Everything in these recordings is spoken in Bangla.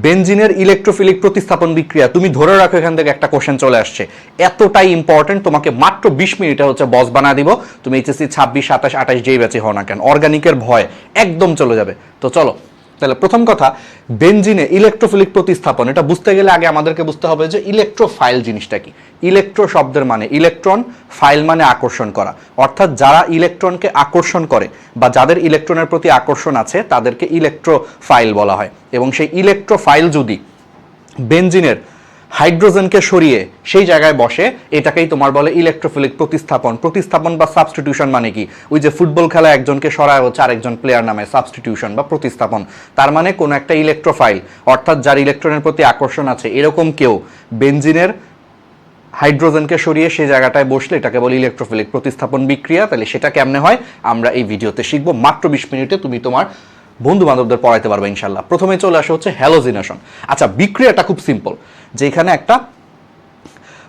বেনজিনের ইলেকট্রোফিলিক প্রতিস্থাপন বিক্রিয়া, তুমি ধরে রাখো এখান থেকে একটা কোশ্চেন চলে আসছে, এতটাই ইম্পর্টেন্ট, তোমাকে মাত্র 20 মিনিটে হচ্ছে বস বানা দিব, তুমি এইচএসসি 26, 27, 28 যেই ব্যাচে হও না কেন, অর্গানিকের ভয় একদম চলে যাবে। তো চলো তাহলে প্রথম কথা, বেনজিনে ইলেকট্রোফিলিক প্রতিস্থাপন, এটা বুঝতে গেলে আগে আমাদেরকে বুঝতে হবে যে ইলেকট্রোফাইল জিনিসটা কি। ইলেকট্রো শব্দের মানে ইলেকট্রন, ফাইল মানে আকর্ষণ করা, অর্থাৎ যারা ইলেকট্রনকে আকর্ষণ করে বা যাদের ইলেকট্রনের প্রতি আকর্ষণ আছে তাদেরকে ইলেকট্রোফাইল বলা হয়। এবং সেই ইলেকট্রোফাইল যদি বেনজিনের হাইড্রোজেনকে সরিয়ে সেই জায়গায় বসে, এটাকেই তোমার বলে ইলেকট্রোফিলিক প্রতিস্থাপন। প্রতিস্থাপন বা সাবস্টিটিউশন মানে কি, ওই যে ফুটবল খেলা একজনকে সরায় হচ্ছে আরেকজন প্লেয়ার নামে, সাবস্টিটিউশন বা প্রতিস্থাপন। তার মানে কোনো একটা ইলেকট্রোফাইল অর্থাৎ যার ইলেকট্রনের প্রতি আকর্ষণ আছে এরকম কেউ বেনজিনের হাইড্রোজেনকে সরিয়ে সেই জায়গাটায় বসলে এটাকে বলে ইলেকট্রোফিলিক প্রতিস্থাপন বিক্রিয়া। তাহলে সেটা কেমনে হয় আমরা এই ভিডিওতে শিখবো, মাত্র 20 মিনিটে তুমি তোমার বন্ধু বান্ধবদের পড়াইতে পারবে ইনশাল্লাহ। প্রথমে চলে আসা হচ্ছে হ্যালোজিনেশন। আচ্ছা, বিক্রিয়াটা খুব সিম্পল, যেখানে একটা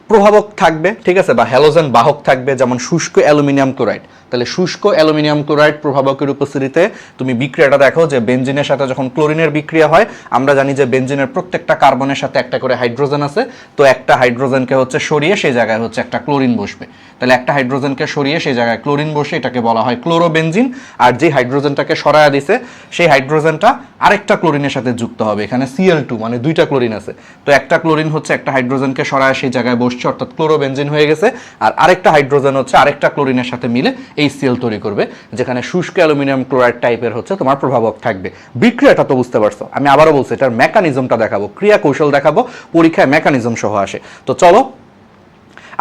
প্রভাবক থাকবে, ঠিক আছে, বা হ্যালোজেন বাহক থাকবে, যেমন শুষ্ক অ্যালুমিনিয়াম ক্লোরাইড। তাহলে শুষ্ক অ্যালুমিনিয়াম ক্লোরাইড প্রভাবকের উপস্থিতিতে তুমি বিক্রিয়াটা দেখো যে বেনজিনের সাথে যখন ক্লোরিনের বিক্রিয়া হয়, আমরা জানি যে বেনজিনের প্রত্যেকটা কার্বনের সাথে একটা করে হাইড্রোজেন আছে, তো একটা হাইড্রোজেনকে হচ্ছে সরিয়ে সেই জায়গায় হচ্ছে একটা ক্লোরিন বসবে। তাহলে একটা হাইড্রোজেনকে সরিয়ে সেই জায়গায় ক্লোরিন বসে, এটাকে বলা হয় ক্লোরোবেনজিন। আর যে হাইড্রোজেনটাকে সরায়া দিছে সেই হাইড্রোজেনটা আরেকটা ক্লোরিনের সাথে যুক্ত হবে, এখানে Cl2 মানে দুইটা ক্লোরিন আছে, তো একটা ক্লোরিন হচ্ছে একটা হাইড্রোজেনকে সরায় সেই জায়গায় বসছে, অর্থাৎ ক্লোরোবেনজিন হয়ে গেছে। আর আরেকটা হাইড্রোজেন হচ্ছে আরেকটা ক্লোরিনের সাথে মিলে HCl তৈরি করবে, যেখানে শুষ্ক অ্যালুমিনিয়াম ক্লোরাইড টাইপের হচ্ছে তোমার প্রভাবক থাকবে। বিক্রিয়াটা তো বুঝতে পারছো, আমি আবারও বলছি এটার মেকানিজমটা দেখাবো, ক্রিয়া কৌশল দেখাবো, পরীক্ষায় মেকানিজম সহ আসে। তো চলো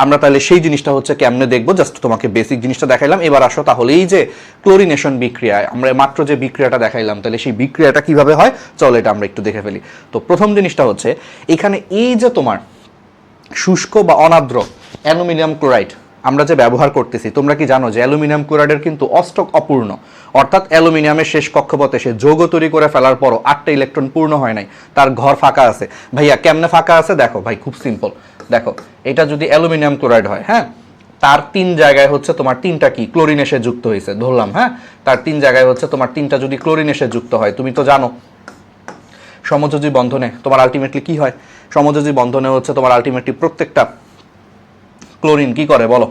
আমরা তাহলে সেই জিনিসটা হচ্ছে কেমনে দেখবো, জাস্ট তোমাকে বেসিক জিনিসটা দেখাইলাম। এবার আসো তাহলে এই যে ক্লোরিনেশন বিক্রিয়া, আমরা মাত্র যে বিক্রিয়াটা দেখাইলাম, তাহলে সেই বিক্রিয়াটা কিভাবে হয় চলো এটা আমরা একটু দেখে ফেলি। তো প্রথম জিনিসটা হচ্ছে এখানে এই যে তোমার শুষ্ক বা অনাদ্র অ্যালুমিনিয়াম ক্লোরাইড আমরা যে ব্যবহার করতেছি, তোমরা কি জানো যে অ্যালুমিনিয়াম ক্লোরাইডের কিন্তু অষ্টক অপূর্ণ, অর্থাৎ অ্যালুমিনিয়ামের শেষ কক্ষপথে সে যৌগ তৈরি করে ফেলার পরও 8টা ইলেকট্রন পূর্ণ হয় নাই, তার ঘর ফাঁকা আছে। ভাইয়া কেমনে ফাঁকা আছে দেখো, ভাই খুব সিম্পল, দেখো এটা যদি অ্যালুমিনিয়াম ক্লোরাইড হয়, হ্যাঁ, তার 3 জায়গায় হচ্ছে তোমার 3টা কি ক্লোরিন এসে যুক্ত হয়েছে ধরলাম, হ্যাঁ, তার 3 জায়গায় হচ্ছে তোমার 3টা যদি ক্লোরিন এসে যুক্ত হয়, তুমি তো জানো সমযোজী বন্ধনে তোমার আলটিমেটলি কি হয়, সমযোজী বন্ধনে হচ্ছে তোমার আলটিমেটলি প্রত্যেকটা ক্লোরিন কি করে বলো,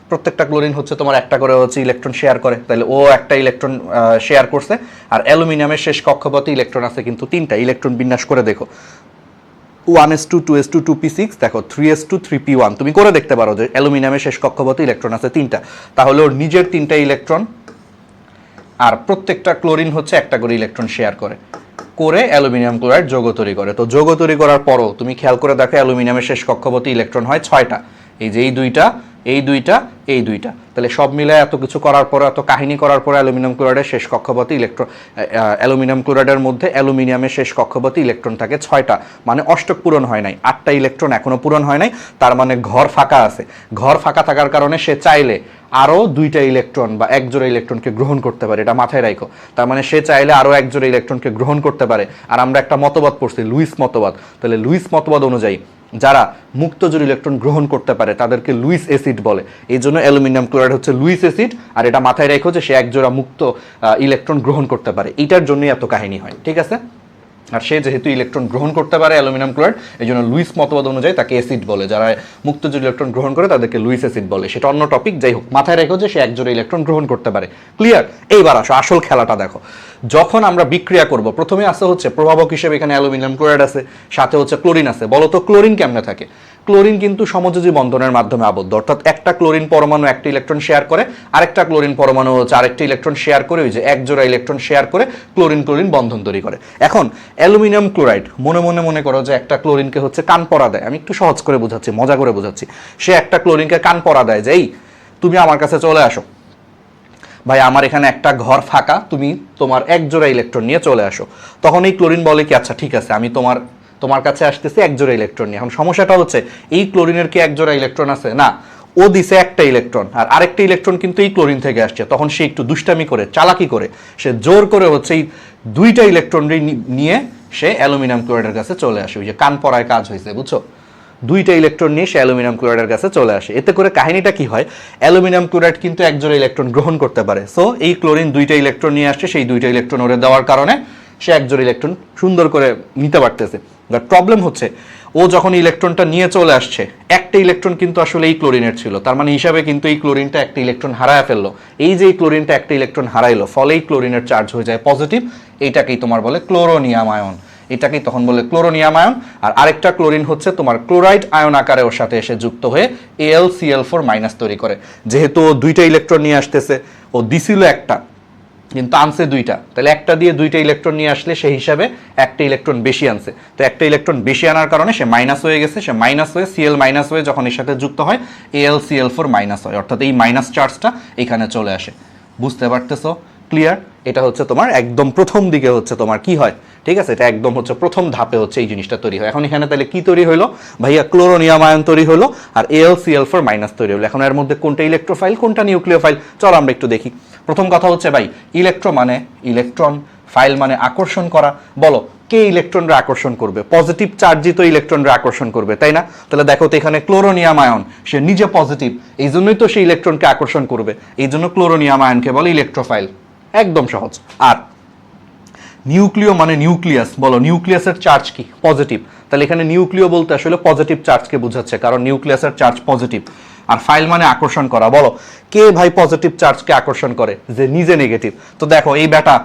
প্রত্যেকটা ক্লোরিন হচ্ছে তোমার একটা করে হচ্ছে ইলেকট্রন শেয়ার করে। তাহলে ও একটা ইলেকট্রন শেয়ার করছে, আর অ্যালুমিনিয়ামের শেষ কক্ষপথে ইলেকট্রন আছে কিন্তু 3টা। ইলেকট্রন বিন্যাস করে দেখো, 1s2 2s2 2p6, দেখো 3s2 3p1, তুমি করে দেখতে পারো যে অ্যালুমিনিয়ামের শেষ কক্ষপথে ইলেকট্রন আছে 3টা, তাহলে ওর নিজের 3টা ইলেকট্রন আর প্রত্যেকটা ক্লোরিন হচ্ছে একটা করে ইলেকট্রন শেয়ার করে করে অ্যালুমিনিয়াম ক্লোরাইড যৌগ তৈরি করে। তো যৌগ তৈরি করার পরও তুমি খেয়াল করে দেখো অ্যালুমিনিয়ামের শেষ কক্ষপথে ইলেকট্রন হয় 6টা, এই যে এই দুইটা, এই দুইটা, এই দুইটা। তাহলে সব মিলে এত কিছু করার পরে, এত কাহিনী করার পরে অ্যালুমিনিয়াম ক্লোরাইডের শেষ কক্ষপথে অ্যালুমিনিয়াম ক্লোরাইডের মধ্যে অ্যালুমিনিয়ামের শেষ কক্ষপথে ইলেকট্রন থাকে 6টা, মানে অষ্টক পূরণ হয় নাই, 8টা ইলেকট্রন এখনো পূরণ হয় নাই, তার মানে ঘর ফাঁকা আছে। ঘর ফাঁকা থাকার কারণে সে চাইলে আরও 2টা ইলেকট্রন বা এক জোড়া ইলেকট্রনকে গ্রহণ করতে পারে, এটা মাথায় রাখো। তার মানে সে চাইলে আরও এক জোড়া ইলেকট্রনকে গ্রহণ করতে পারে। আর আমরা একটা মতবাদ পড়ছি, লুইস মতবাদ, তাহলে লুইস মতবাদ অনুযায়ী যারা মুক্তজোড় ইলেকট্রন গ্রহণ করতে পারে তাদেরকে লুইস অ্যাসিড বলে। এই জন্য অ্যালুমিনিয়াম ক্লোরাইড হচ্ছে লুইস অ্যাসিড, আর এটা মাথায় রেখো যে সে এক জোড়া মুক্ত ইলেকট্রন গ্রহণ করতে পারে, এইটার জন্যই এত কাহিনী হয়, ঠিক আছে। আর সে যেহেতু ইলেকট্রন গ্রহণ করতে পারে অ্যালুমিনিয়াম ক্লোরাইড, এই জন্য লুইস মতবাদ অনুযায়ী তাকে অ্যাসিড বলে। যারা মুক্তজোড় ইলেকট্রন গ্রহণ করে তাদেরকে লুইস অ্যাসিড বলে, সেটা অন্য টপিক। যাই হোক, মাথায় রেখো যে সে এক জোড়া ইলেকট্রন গ্রহণ করতে পারে। ক্লিয়ার? এইবার আসো আসল খেলাটা দেখো। যখন আমরা বিক্রিয়া করব, প্রথমে আসে হচ্ছে প্রভাবক হিসেবে এখানে অ্যালুমিনিয়াম ক্লোরাইড আছে, সাথে হচ্ছে ক্লোরিন আছে। বলো তো ক্লোরিন কেমনে থাকে? ক্লোরিন কিন্তু সমযোজী বন্ধনের মাধ্যমে আবদ্ধ, অর্থাৎ একটা ক্লোরিন পরমাণু একটা ইলেকট্রন শেয়ার করে, আরেকটা ক্লোরিন পরমাণু হচ্ছে আরেকটা ইলেকট্রন শেয়ার করে, ওই যে এক জোড়া ইলেকট্রন শেয়ার করে ক্লোরিন ক্লোরিন বন্ধন তৈরি করে। এখন অ্যালুমিনিয়াম ক্লোরাইড মনে করো যে একটা ক্লোরিনকে হচ্ছে কান পরা দেয়, আমি একটু সহজ করে বোঝাচ্ছি, মজা করে বোঝাচ্ছি। সে একটা ক্লোরিনকে কান পরা দেয় যে এই তুমি আমার কাছে চলে আসো ভাই, আমার এখানে একটা ঘর ফাঁকা, তুমি তোমার এক জোড়া ইলেকট্রন নিয়ে চলে আসো। তখন এই ক্লোরিন বলে কি আচ্ছা ঠিক আছে, আমি তোমার কাছে আসতেছি এক জোড়া ইলেকট্রন নিয়ে। এখন সমস্যাটা হচ্ছে এই ক্লোরিনের কি এক জোড়া ইলেকট্রন আছে? না, ও দিছে একটা ইলেকট্রন, আর আরেকটা ইলেকট্রন কিন্তু এই ক্লোরিন থেকে আসছে। তখন সে একটু দুষ্টামি করে, চালাকি করে, সে জোর করে হচ্ছে এই 2টা ইলেকট্রন নিয়ে সে অ্যালুমিনিয়াম ক্লোরাইডের কাছে চলে আসে। ওই যে কান পরায় কাজ হয়েছে, বুঝছো? 2টা ইলেকট্রন নিয়ে সে অ্যালুমিনিয়াম ক্লোরাইডের কাছে চলে আসে। এতে করে কাহিনীটা কি হয়, অ্যালুমিনিয়াম ক্লোরাইড কিন্তু এক জোড়া ইলেকট্রন গ্রহণ করতে পারে। সো এই ক্লোরিন 2টা ইলেকট্রন নিয়ে আসছে, সেই 2টা ইলেকট্রন ওরে দেওয়ার কারণে সে একজোড় ইলেকট্রন সুন্দর করে নিতে পারতেছে। বাট প্রবলেম হচ্ছে ও যখন ইলেকট্রনটা নিয়ে চলে আসছে, একটা ইলেকট্রন কিন্তু আসলে এই ক্লোরিনের ছিল, তার মানে হিসাবে কিন্তু এই ক্লোরিনটা একটা ইলেকট্রন হারায় ফেললো। এই যে এই ক্লোরিনটা একটা ইলেকট্রন হারাইলো, ফলে এই ক্লোরিনের চার্জ হয়ে যায় পজিটিভ, এইটাকেই তোমার বলে ক্লোরোনিয়াম আয়ন, এটাকেই তখন বলে ক্লোরোনিয়াম আয়ন। আর আরেকটা ক্লোরিন হচ্ছে তোমার ক্লোরাইড আয়ন আকারে ওর সাথে এসে যুক্ত হয়ে AlCl4- তৈরি করে। যেহেতু ও দুইটা ইলেকট্রন নিয়ে আসতেছে, ও দিছিল একটা কিন্তু আনছে দুইটা, তাহলে একটা দিয়ে দুইটা ইলেকট্রন নিয়ে আসলে সেই হিসাবে একটা ইলেকট্রন বেশি আনছে, তো একটা ইলেকট্রন বেশি আনার কারণে সে মাইনাস হয়ে গেছে, সে মাইনাস হয়ে Cl মাইনাস হয়ে যখন এর সাথে যুক্ত হয় AlCl4- হয়, অর্থাৎ এই মাইনাস চার্জটা এখানে চলে আসে। বুঝতে পারতেছো? ক্লিয়ার? এটা হচ্ছে তোমার একদম প্রথম দিকে হচ্ছে তোমার কি হয়, ঠিক আছে, এটা একদম হচ্ছে প্রথম ধাপে হচ্ছে এই জিনিসটা তৈরি হয়। এখন এখানে তাহলে কি তৈরি হলো ভাইয়া? ক্লোরোনিয়াম আয়ন তৈরি হলো আর AlCl4- তৈরি হলো। এখন এর মধ্যে কোনটা ইলেকট্রোফাইল কোনটা নিউক্লিওফাইল, চলো আমরা একটু দেখি। প্রথম কথা হচ্ছে ভাই, ইলেকট্রো মানে ইলেকট্রন, ফাইল মানে আকর্ষণ করা। বলো কে ইলেকট্রনরা আকর্ষণ করবে? পজিটিভ চার্জিত ইলেকট্রনরা আকর্ষণ করবে, তাই না? তাহলে দেখো তো এখানে ক্লোরোনিয়াম আয়ন, সে নিজে পজিটিভ, এই জন্যই তো সে ইলেকট্রনকে আকর্ষণ করবে, এই জন্য ক্লোরোনিয়াম আয়নকে বলে ইলেকট্রোফাইল। একদম সহজ। আর নিউক্লিয় মানে নিউক্লিয়াস, বলো নিউক্লিয়াসের চার্জ কি? পজিটিভ, তাহলে এখানে নিউক্লিয় বলতে আসলে পজিটিভ চার্জকে বোঝাচ্ছে, কারণ নিউক্লিয়াসের চার্জ পজিটিভ। আর ফাইল মানে আকর্ষণ করা, বলো কে ভাই পজিটিভ চার্জকে আকর্ষণ করে? যে নিজে নেগেটিভ। তো দেখো এই ব্যাটা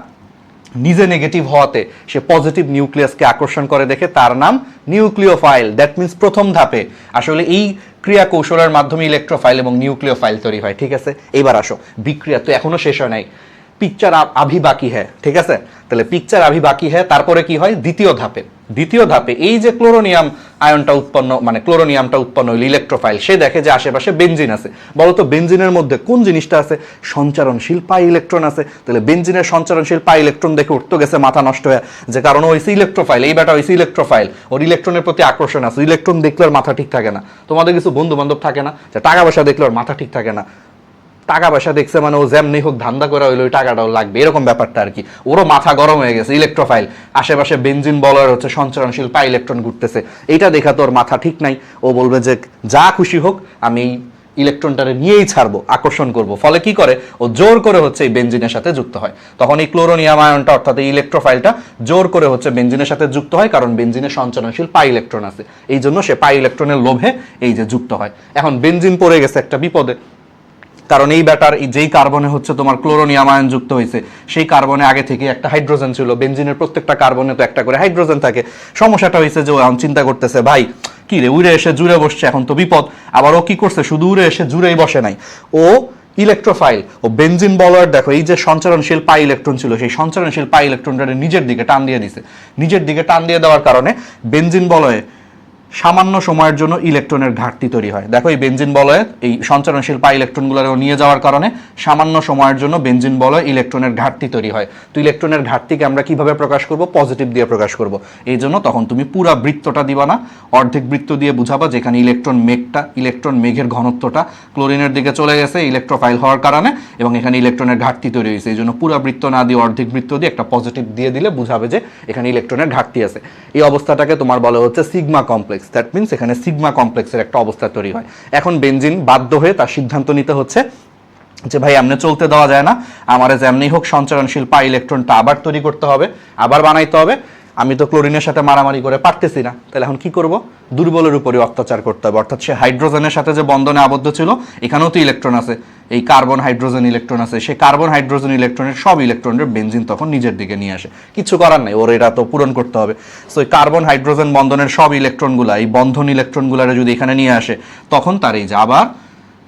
নিজে নেগেটিভ হওয়াতে সে পজিটিভ নিউক্লিয়াসকে আকর্ষণ করে, দেখে তার নাম নিউক্লিওফাইল। দ্যাট মিন্স প্রথম ধাপে আসলে এই ক্রিয়া কৌশলের মাধ্যমে ইলেকট্রোফাইল এবং নিউক্লিওফাইল তৈরি হয়, ঠিক আছে? এইবার আসো, বিক্রিয়া তো এখনো শেষ হয় নাই, পিকচার আভি বাকি হ্যাঁ, ঠিক আছে? তাহলে পিকচার আভি বাকি হ্যাঁ, তারপরে কি হয়? দ্বিতীয় ধাপে এই যে ক্লোরোনিয়াম আয়নটা উৎপন্ন, মানে ক্লোরোনিয়ামটা উৎপন্ন হইল ইলেকট্রোফাইল, সে দেখে যে আশেপাশে বেনজিন আছে। বলতো বেনজিনের মধ্যে কোন জিনিসটা আছে? সঞ্চারণশীল পাই ইলেকট্রন আছে। তাহলে বেনজিনের সঞ্চারণশীল পাই ইলেকট্রন দেখে উঠতে গেছে মাথা নষ্ট হয়ে, যে কারণ হইছে ইলেকট্রোফাইল, এই ব্যাটা হইছে ইলেকট্রোফাইল, ওর ইলেকট্রনের প্রতি আকর্ষণ আছে। ইলেকট্রন দেখলে ওর মাথা ঠিক থাকে না। তোমাদের কিছু বন্ধু বান্ধব থাকে না যে টাকা পয়সা দেখলে ওর মাথা ঠিক থাকে না, টাকা পয়সা দেখছে মানে ও যেমনি হোক ধান্দা করে হইলো ওই টাকাটাও লাগবে, এরকম ব্যাপারটা আর কি। ওরও মাথা গরম হয়ে গেছে, ইলেকট্রোফাইল, আশেপাশে বেনজিন বলার হচ্ছে সঞ্চারণশীল পাই ইলেকট্রন ঘুরতেছে, এইটা দেখা তোর মাথা ঠিক নাই। ও বলবে যে যা খুশি হোক আমি ইলেকট্রনটারে নিয়েই ছাড়বো, আকর্ষণ করব। ফলে কি করে? ও জোর করে হচ্ছে এই বেনজিনের সাথে যুক্ত হয়। তখন এই ক্লোরোনিয়াম আয়নটা অর্থাৎ এই ইলেকট্রোফাইলটা জোর করে হচ্ছে বেনজিনের সাথে যুক্ত হয়, কারণ বেনজিনের সঞ্চারণশীল পাই ইলেকট্রন আছে, এই জন্য সে পাই ইলেকট্রনের লোভে এই যে যুক্ত হয়। এখন বেনজিন পড়ে গেছে একটা বিপদে, কারণ এই ব্যাটার যেই কার্বনে হচ্ছে তোমার ক্লোরোনিয়াম আয়ন যুক্ত হয়েছে, সেই কার্বনে আগে থেকে একটা হাইড্রোজেন ছিল। বেনজিনের প্রত্যেকটা কার্বনে তো একটা করে হাইড্রোজেন থাকে। সমস্যাটা হয়েছে যে ও এখন চিন্তা করতেছে, ভাই কি রে, উড়ে এসে জুড়ে বসছে, এখন তো বিপদ। আবার ও কি করছে? শুধু উড়ে এসে জুড়েই বসে নাই, ও ইলেকট্রোফাইল, ও বেনজিন বলার দেখো এই যে সঞ্চারণশীল পাই ইলেকট্রন ছিল, সেই সঞ্চারণশীল পাই ইলেকট্রনটা নিজের দিকে টান দিয়ে দিছে। নিজের দিকে টান দিয়ে দেওয়ার কারণে বেনজিন বলয়ে সামান্য সময়ের জন্য ইলেকট্রনের ঘাটতি তৈরি হয়। দেখো এই বেনজিন বলয়ে এই সঞ্চারণশীল পাই ইলেকট্রনগুলো নিয়ে যাওয়ার কারণে সামান্য সময়ের জন্য বেনজিন বলয়ে ইলেকট্রনের ঘাটতি তৈরি হয়। তো ইলেকট্রনের ঘাটতিকে আমরা কিভাবে প্রকাশ করব? পজিটিভ দিয়ে প্রকাশ করব। এই জন্য তখন তুমি পুরা বৃত্তটা দিবা না, অর্ধেক বৃত্ত দিয়ে বুঝাবা, যেখানে ইলেকট্রন মেঘের ঘনত্বটা ক্লোরিনের দিকে চলে গেছে ইলেকট্রোফাইল হওয়ার কারণে, এবং এখানে ইলেকট্রনের ঘাটতি তৈরি হয়েছে। এই জন্য পুরা বৃত্ত না দিয়ে অর্ধেক বৃত্ত দিয়ে একটা পজিটিভ দিয়ে দিলে বুঝাবে যে এখানে ইলেকট্রনের ঘাটতি আছে। এই অবস্থাটাকে তোমার বলা হচ্ছে সিগমা কমপ্লেক্স। দ্যাট মিনস এখানে সিগমা কমপ্লেক্সের একটা অবস্থা তৈরি হয়। এখন বেনজিন বাধ্য হয়ে তার সিদ্ধান্ত নিতে হচ্ছে যে ভাই এমনি চলতে দেওয়া যায় না, আমার যেমনি হোক সঞ্চারণশীল পাই ইলেকট্রনটা আবার তৈরি করতে হবে, আবার বানাইতে হবে। আমি তো ক্লোরিনের সাথে মারামারি করে পারতেছি না, তাহলে এখন কি করব? দুর্বলের উপরে অত্যাচার করতে হবে। অর্থাৎ সে হাইড্রোজেনের সাথে যে বন্ধনে আবদ্ধ ছিল, এখানেও তো ইলেকট্রন আছে, এই কার্বন হাইড্রোজেন ইলেকট্রন আছে, সেই কার্বন হাইড্রোজেন ইলেকট্রনের সব ইলেকট্রনের বেনজিন তখন নিজের দিকে নিয়ে আসে। কিছু করার নাই, ওর এটা তো পূরণ করতে হবে। সো এই কার্বন হাইড্রোজেন বন্ধনের সব ইলেকট্রনগুলা, এই বন্ধন ইলেকট্রনগুলারে যদি এখানে নিয়ে আসে, তখন তার এই যে আবার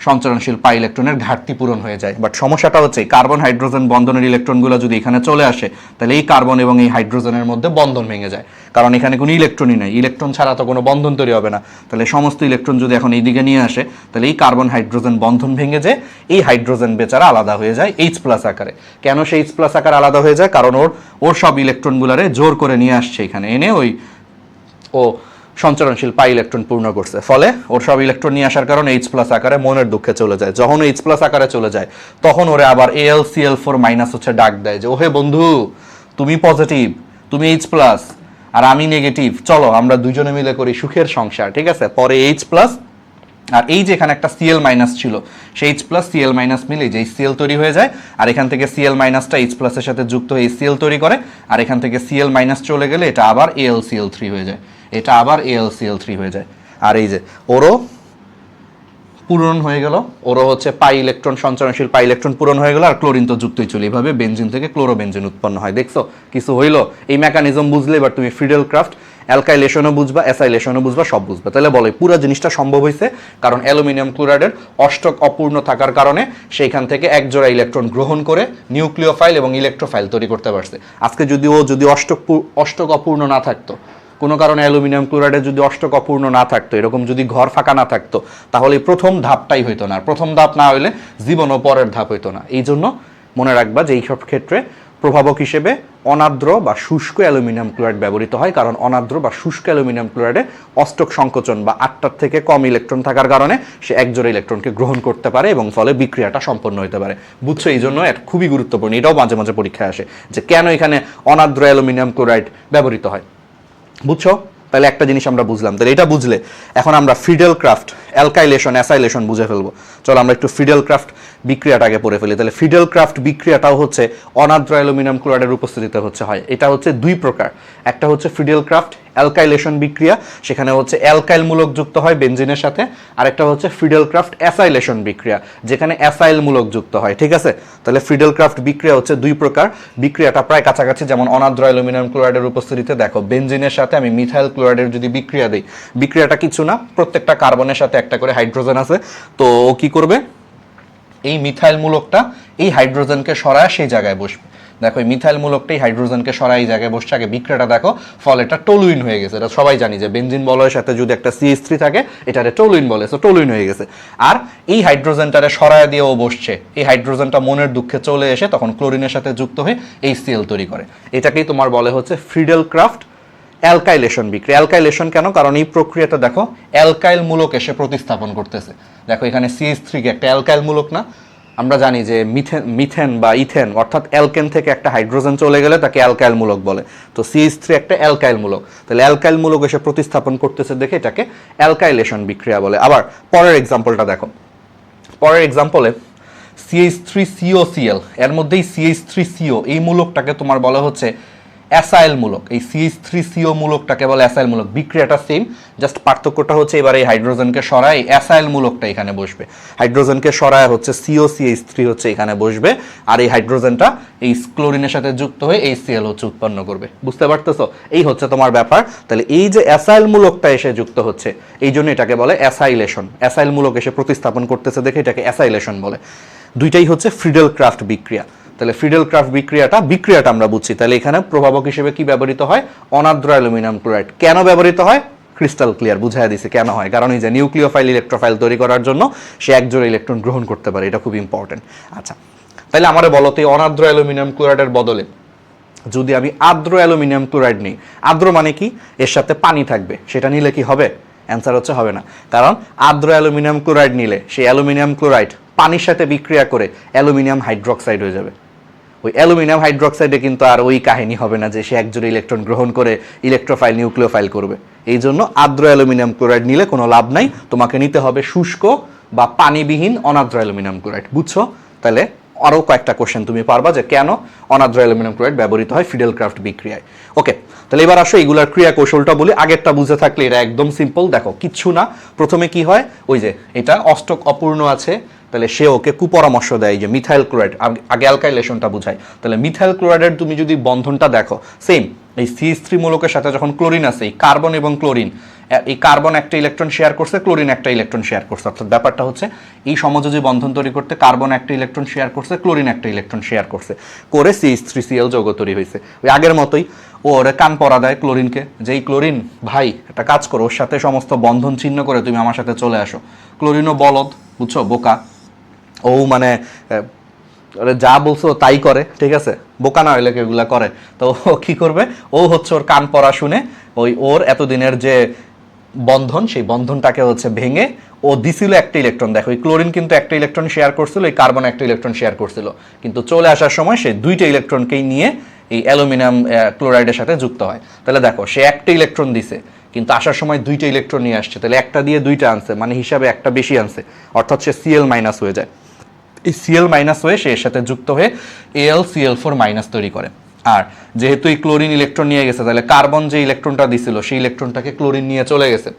সঞ্চারণশীল পাই ইলেকট্রনের ঘাটতি পূরণ হয়ে যায়। বাট সমস্যাটা হচ্ছে কার্বন হাইড্রোজেন বন্ধনের ইলেকট্রনগুলো যদি এখানে চলে আসে, তাহলে এই কার্বন এবং এই হাইড্রোজেনের মধ্যে বন্ধন ভেঙে যায়, কারণ এখানে কোনো ইলেকট্রনই নেই, ইলেকট্রন ছাড়া তো কোনো বন্ধন তৈরি হবে না। তাহলে সমস্ত ইলেকট্রন যদি এখন এই দিকে নিয়ে আসে, তাহলে এই কার্বন হাইড্রোজেন বন্ধন ভেঙে যায়, এই হাইড্রোজেন বেচারা আলাদা হয়ে যায় H+ আকারে। কেন সে H+ আকার আলাদা হয়ে যায়? কারণ ওর সব ইলেকট্রনগুলারে জোর করে নিয়ে আসছে এখানে, এনে ও সঞ্চারণশীল পাই ইলেকট্রন পূর্ণ করছে, ফলে ওর সব ইলেকট্রন নিয়ে আসার কারণে H+ আকারে মনের দুঃখে চলে যায়। যখন H+ আকারে চলে যায়, তখন ওরে আবার AlCl4- হচ্ছে ডাক দেয় যে ওহে বন্ধু, তুমি পজিটিভ, তুমি H+ আর আমি নেগেটিভ, চলো আমরা দুজনে মিলে করি সুখের সংসার, ঠিক আছে? পরে H+ আর এই যে এখানে একটা Cl মাইনাস ছিল, সেই H প্লাস Cl মাইনাস মিলে যে Cl তৈরি হয়ে যায়, আর এখান থেকে Cl মাইনাসটা H প্লাসের সাথে যুক্ত হয়ে Cl তৈরি করে, আর এখান থেকে Cl মাইনাস চলে গেলে এটা আবার AlCl3 হয়ে যায়, এটা আবার AlCl3 হয়ে যায়। আর এই যে ওরও পূরণ হয়ে গেল, ওরও হচ্ছে পাই ইলেকট্রন সঞ্চরণশীল পাই ইলেকট্রন পূরণ হয়ে গেল, আর ক্লোরিন তো যুক্তই চলে, এইভাবে বেনজিন থেকে ক্লোরোবেনজিন উৎপন্ন হয়। দেখছো কিছু হইলো? এই মেকানিজম বুঝলে এবার তুমি ফ্রিডেলক্রাফট অ্যালকাইলেশনও বুঝবা, অ্যাসাইলেশনও বুঝবা, সব বুঝবা। তাহলে বলো পুরো জিনিসটা সম্ভব হয়েছে কারণ অ্যালুমিনিয়াম ক্লোরাইডের অষ্টক অপূর্ণ থাকার কারণে সেইখান থেকে এক জোড়া ইলেকট্রন গ্রহণ করে নিউক্লিওফাইল এবং ইলেকট্রোফাইল তৈরি করতে পারছে। আজকে যদি অষ্টক অপূর্ণ না থাকতো, কোনো কারণে অ্যালুমিনিয়াম ক্লোরাইডের যদি অষ্টক অপূর্ণ না থাকতো, এরকম যদি ঘর ফাঁকা না থাকতো, তাহলে প্রথম ধাপটাই হইতো না। আর প্রথম ধাপ না হইলে জীবনও পরের ধাপ হইতো না। এই জন্য মনে রাখবা যে এইসব ক্ষেত্রে প্রভাবক হিসেবে অনার্দ্র বা শুষ্ক অ্যালুমিনিয়াম ক্লোরাইড ব্যবহৃত হয়, কারণ অনার্দ্র বা শুষ্ক অ্যালুমিনিয়াম ক্লোরাইডে অষ্টক সংকোচন বা 8টার থেকে কম ইলেকট্রন থাকার কারণে সে একজোড়া ইলেকট্রনকে গ্রহণ করতে পারে এবং ফলে বিক্রিয়াটা সম্পন্ন হতে পারে। বুঝছো? এই জন্য এটা খুবই গুরুত্বপূর্ণ। এটাও মাঝে মাঝে পরীক্ষায় আসে যে কেন এখানে অনার্দ্র অ্যালুমিনিয়াম ক্লোরাইড ব্যবহৃত হয়। বুঝছো? তাহলে একটা জিনিস আমরা বুঝলাম। তাহলে এটা বুঝলে এখন আমরা ফ্রিডেলক্রাফট অ্যালকাইলেশন অ্যাসাইলেশন বুঝে ফেলবো। চলো আমরা একটু ফ্রিডেলক্রাফট বিক্রিয়াটাকে পড়ে ফেলি। তাহলে ফ্রিডেলক্রাফট বিক্রিয়াটাও হচ্ছে অনার্দ্র অ্যালুমিনিয়াম ক্লোরাইডের উপস্থিতিতে হয়। এটা হচ্ছে দুই প্রকার। একটা হচ্ছে ফ্রিডেলক্রাফট অ্যালকাইলেশন বিক্রিয়া, সেখানে হচ্ছে অ্যালকাইল মূলক যুক্ত হয় বেনজিনের সাথে। আরেকটা হচ্ছে ফ্রিডেলক্রাফট অ্যাসাইলেশন বিক্রিয়া, যেখানে অ্যাসাইল মূলক যুক্ত হয়। ঠিক আছে? তাহলে ফ্রিডেলক্রাফট বিক্রিয়া হচ্ছে দুই প্রকার। বিক্রিয়াটা প্রায় কাছাকাছি। যেমন অনার্দ্র অ্যালুমিনিয়াম ক্লোরাইডের উপস্থিতিতে দেখো বেনজিনের সাথে আমি মিথাইল ক্লোরাইডের যদি বিক্রিয়া দিই, বিক্রিয়াটা কিছু না, প্রত্যেকটা কার্বনের সাথে একটা করে হাইড্রোজেন আছে। তো ও কি করবে? এই মিথাইল মূলকটা এই হাইড্রোজেনকে সরায় সেই জায়গায় বসবে। দেখো এই মিথাইল মূলকটাই হাইড্রোজেনকে সরাই এই জায়গায় বসছে। আগে বিক্রিয়াটা দেখো, ফলে এটা টলুইন হয়ে গেছে। এটা সবাই জানি যে বেনজিন বলয়ের সাথে যদি একটা CH3 থাকে এটারে টলুইন বলে, সো টলুইন হয়ে গেছে। আর এই হাইড্রোজেনটারে সরায় দিয়ে ও বসছে, এই হাইড্রোজেনটা মনের দুঃখে চলে এসে তখন ক্লোরিনের সাথে যুক্ত হয়ে HCl তৈরি করে। এটাকেই তোমার বলে হচ্ছে ফ্রিডেলক্রাফট অ্যালকাইলেশন বিক্রিয়া। অ্যালকাইলেশন কেন? কারণ এই প্রক্রিয়াটা দেখো অ্যালকাইল মূলক এসে প্রতিস্থাপন করতেছে। দেখো এখানে CH3 কে একটা অ্যালকাইল মূলক না, আমরা জানি যে মিথেন বা ইথেন অর্থাৎ অ্যালকেন থেকে একটা হাইড্রোজেন চলে গেলে তাকে অ্যালকাইল মূলক বলে। তো CH3 একটা অ্যালকাইল মূলক, তাহলে অ্যালকাইল মূলক এসে প্রতিস্থাপন করতেছে দেখে এটাকে অ্যালকাইলেশন বিক্রিয়া বলে। আবার পরের এক্সাম্পলটা দেখো। পরের এক্সাম্পলে CH3COCl, এর মধ্যেই CH3CO এই মূলকটাকে তোমার বলা হচ্ছে অ্যাসাইল মূলক। এই CH3CO মূলকটাকে বলে অ্যাসাইল মূলক। বিক্রিয়াটা সেম, জাস্ট পার্থক্যটা হচ্ছে এবার এই হাইড্রোজেনকে সরায় অ্যাসাইল মূলকটা এখানে বসবে। হাইড্রোজেনকে সরায় হচ্ছে COCH3 হচ্ছে এখানে বসবে, আর এই হাইড্রোজেনটা এই ক্লোরিনের সাথে যুক্ত হয়ে HCl হচ্ছে উৎপন্ন করবে। বুঝতে পারতেছো? এই হচ্ছে তোমার ব্যাপার। তাহলে এই যে অ্যাসাইল মূলকটা এসে যুক্ত হচ্ছে, এই জন্য এটাকে বলে অ্যাসাইলেশন। অ্যাসাইল মূলক এসে প্রতিস্থাপন করতেছে দেখে এটাকে অ্যাসাইলেশন বলে। দুইটাই হচ্ছে ফ্রিডেলক্রাফট বিক্রিয়া। তাহলে ফ্রিডেলক্রাফট বিক্রিয়াটা আমরা বুঝছি। তাহলে এখানে প্রভাবক হিসেবে কি ব্যবহৃত হয়? অনার্দ্র অ্যালুমিনিয়াম ক্লোরাইড। কেন ব্যবহৃত হয়? ক্রিস্টাল ক্লিয়ার, বুঝাই দিছে কেন হয়। কারণ এই যে নিউক্লিওফাইল ইলেকট্রোফাইল তৈরি করার জন্য সে একজোড়া ইলেকট্রন গ্রহণ করতে পারে, এটা খুব ইম্পর্টেন্ট। আচ্ছা, তাহলে আমারে বলো তো এই অনার্দ্র অ্যালুমিনিয়াম ক্লোরাইডের বদলে যদি আমি আর্দ্র অ্যালুমিনিয়াম ক্লোরাইড নিই, আর্দ্র মানে কি? এর সাথে পানি থাকবে, সেটা নিলে কি হবে? অ্যান্সার হচ্ছে হবে না। কারণ আর্দ্র অ্যালুমিনিয়াম ক্লোরাইড নিলে সেই অ্যালুমিনিয়াম ক্লোরাইড পানির সাথে বিক্রিয়া করে অ্যালুমিনিয়াম হাইড্রোক্সাইড হয়ে যাবে। ওই অ্যালুমিনিয়াম হাইড্রোক্সাইডে কিন্তু আর ওই কাহিনী হবে না যে সে একজোড়া ইলেকট্রন গ্রহণ করে ইলেকট্রোফাইল নিউক্লিওফাইল করবে। এই জন্য আর্দ্র অ্যালুমিনিয়াম ক্লোরাইড নিলে কোনো লাভ নাই, তোমাকে নিতে হবে শুষ্ক বা পানিবিহীন অনার্দ্র অ্যালুমিনিয়াম ক্লোরাইড। বুঝছো? তাহলে আরও কয়েকটা কোশ্চেন তুমি পারবা যে কেন অনার্দ্র অ্যালুমিনিয়াম ক্লোরাইড ব্যবহৃত হয় ফ্রিডেলক্রাফট বিক্রিয়ায়। ওকে, তাহলে এবার আসো এইগুলার ক্রিয়া কৌশলটা বলি। আগেরটা বুঝে থাকলে এটা একদম সিম্পল। দেখো কিচ্ছু না, প্রথমে কি হয়, ওই যে এটা অষ্টক অপূর্ণ আছে, তাহলে সে ওকে কুপরামর্শ দেয় যে মিথাইল ক্লোরাইড, আগে অ্যালকাইলেশনটা বুঝায়। তাহলে মিথাইল ক্লোরাইডের তুমি যদি বন্ধনটা দেখো, সেম এই CH3 মূলকের সাথে যখন ক্লোরিন আছে, এই কার্বন এবং ক্লোরিন, এই কার্বন একটা ইলেকট্রন শেয়ার করছে, ক্লোরিন একটা ইলেকট্রন শেয়ার করছে। অর্থাৎ ব্যাপারটা হচ্ছে এই সমযোজী বন্ধন তৈরি করতে কার্বন একটা ইলেকট্রন শেয়ার করছে, ক্লোরিন একটা ইলেকট্রন শেয়ার করছে, করে CH3Cl যৌগ তৈরি হয়েছে। ওই আগের মতোই ও ওরে কান পরা দেয় ক্লোরিনকে, যে এই ক্লোরিন ভাই একটা কাজ করো, ওর সাথে সমস্ত বন্ধন ছিন্ন করে তুমি আমার সাথে চলে আসো। ক্লোরিনও বলদ, বুঝছো, বোকা, ও মানে যা বলছো তাই করে, ঠিক আছে, বোকা না হইলে এগুলা করে। তো ও কি করবে, ও হচ্ছে ওর কান পড়া শুনে ওর এতদিনের যে বন্ধন, সেই বন্ধনটাকে হচ্ছে ভেঙে ও দিছিল একটা ইলেকট্রন। দেখো এই ক্লোরিন কিন্তু একটা ইলেকট্রন শেয়ার করছিল, এই কার্বন একটা ইলেকট্রন শেয়ার করছিল, কিন্তু চলে আসার সময় সে দুইটা ইলেকট্রনকেই নিয়ে এই অ্যালুমিনিয়াম ক্লোরাইডের সাথে যুক্ত হয়। তাহলে দেখো সে একটা ইলেকট্রন দিছে, কিন্তু আসার সময় দুইটা ইলেকট্রন নিয়ে আসছে, তাহলে একটা দিয়ে দুইটা আনছে, মানে হিসাবে একটা বেশি আনছে, অর্থাৎ সে Cl মাইনাস হয়ে যায়। এই Cl মাইনাস হয়ে সে এর সাথে যুক্ত হয়ে AlCl4 মাইনাস তৈরি করে। আর যেহেতু এই ক্লোরিন ইলেকট্রন নিয়ে গেছে, তাহলে কার্বন যে ইলেকট্রনটা দিছিল সেই ইলেকট্রনটাকে ক্লোরিন নিয়ে চলে গেছে,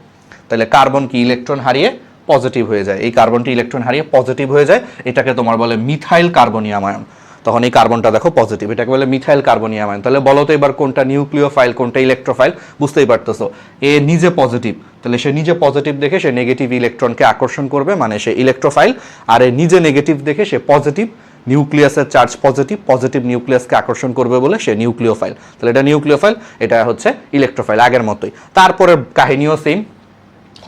তাহলে কার্বন কি ইলেকট্রন হারিয়ে পজিটিভ হয়ে যায়, এই কার্বনটি ইলেকট্রন হারিয়ে পজিটিভ হয়ে যায়, এটাকে তোমার বলে মিথাইল কার্বনিয়াম আয়ন। তখন এই কার্বনটা দেখো পজিটিভ, এটাকে বলে মিথাইল কার্বনিয়াম আয়ন। তাহলে বলো তো এবার কোনটা নিউক্লিওফাইল কোনটা ইলেকট্রোফাইল, বুঝতেই পারতেছো। এ নিজে পজিটিভ, তাহলে সে নিজে পজিটিভ দেখে সে নেগেটিভ ইলেকট্রনকে আকর্ষণ করবে, মানে সে ইলেকট্রোফাইল। আর এ নিজে নেগেটিভ দেখে সে পজিটিভ, নিউক্লিয়াসের চার্জ পজিটিভ, পজিটিভ নিউক্লিয়াসকে আকর্ষণ করবে বলে সে নিউক্লিওফাইল। তাহলে এটা নিউক্লিওফাইল, এটা হচ্ছে ইলেকট্রোফাইল, আগের মতোই। তারপরে কাহিনীও সেম,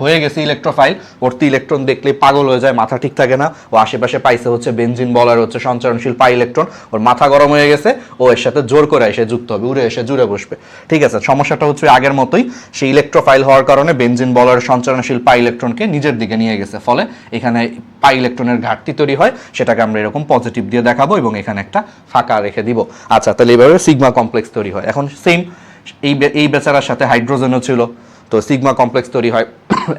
হয়ে গেছে ইলেকট্রোফাইল, ভর্তি ইলেকট্রন দেখলে পাগল হয়ে যায়, মাথা ঠিক থাকে না, ও আশেপাশে পাইছে হচ্ছে বেনজিন বলার হচ্ছে সঞ্চরণশীল পাই ইলেকট্রন, ওর মাথা গরম হয়ে গেছে, ও এর সাথে জোর করে এসে যুক্ত হবে, উড়ে এসে জুড়ে বসবে। ঠিক আছে, সমস্যাটা হচ্ছে আগের মতোই, সেই ইলেকট্রোফাইল হওয়ার কারণে বেনজিন বলার সঞ্চরণশীল পাই ইলেকট্রনকে নিজের দিকে নিয়ে গেছে, ফলে এখানে পাই ইলেকট্রনের ঘাটতি তৈরি হয়, সেটাকে আমরা এরকম পজিটিভ দিয়ে দেখাবো এবং এখানে একটা ফাঁকা রেখে দিব। আচ্ছা, তাহলে এইভাবে সিগমা কমপ্লেক্স তৈরি হয়। এখন সেম এই বেচারার সাথে হাইড্রোজেনও ছিল, তো সিগমা কমপ্লেক্স তৈরি হয়।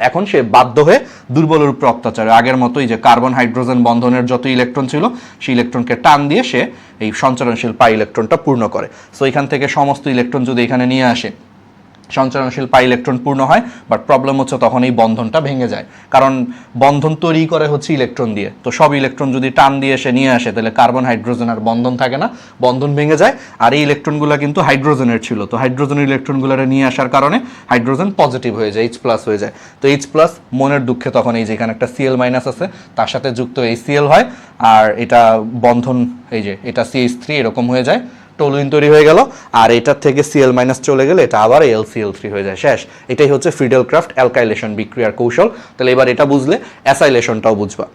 এখন সে বাধ্য হয়ে দুর্বলের উপর অত্যাচার, আগের মতোই যে কার্বন হাইড্রোজেন বন্ধনের যত ইলেকট্রন ছিল সেই ইলেকট্রনকে টান দিয়ে সে এই সঞ্চরণশীল পাই ইলেকট্রনটা পূর্ণ করে। সো এখান থেকে সমস্ত ইলেকট্রন যদি এখানে নিয়ে আসে, সঞ্চরণশীল পাই ইলেকট্রন পূর্ণ হয়, বাট প্রবলেম হচ্ছে তখন এই বন্ধনটা ভেঙে যায়, কারণ বন্ধন তৈরি করে হচ্ছে ইলেকট্রন দিয়ে। তো সব ইলেকট্রন যদি টান দিয়ে সে নিয়ে আসে, তাহলে কার্বন হাইড্রোজেন আর বন্ধন থাকে না, বন্ধন ভেঙে যায়। আর এই ইলেকট্রনগুলো কিন্তু হাইড্রোজেনের ছিল, তো হাইড্রোজেনের ইলেকট্রনগুলোরে নিয়ে আসার কারণে হাইড্রোজেন পজিটিভ হয়ে যায়, H+ হয়ে যায়। তো H+ মনের দুঃখে তখন এই যে এখানে একটা Cl- আছে, তার সাথে যুক্ত HCl হয়, আর এটা বন্ধন এই যে এটা CH3 এরকম হয়ে যায়, টলুইন তৈরি হয়ে গেল। আর এটার থেকে Cl- চলে গেলে এটা আবার AlCl3 হয়ে যায়, শেষ। এটাই হচ্ছে ফ্রিডেল-ক্রাফট অ্যালকাইলেশন বিক্রিয়ার কৌশল। তাহলে এবার এটা বুঝলে অ্যাসাইলেশনটাও বুঝবা।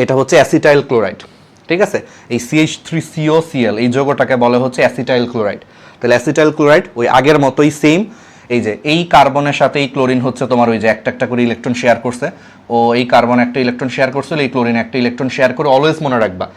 এটা হচ্ছে অ্যাসিটাইল ক্লোরাইড, ঠিক আছে। এই CH3COCl এই যৌগটাকে বলে হচ্ছে অ্যাসিটাইল ক্লোরাইড। তাহলে অ্যাসিটাইল ক্লোরাইড ওই আগের মতোই সেম, এই যে এই কার্বনের সাথে এই ক্লোরিন হচ্ছে তোমার ওই যে একটা একটা করে ইলেকট্রন শেয়ার করছে, ও এই কার্বন একটা ইলেকট্রন শেয়ার করছিল, এই ক্লোরিন একটা ইলেকট্রন শেয়ার করে, অলওয়েজ মনে রাখবা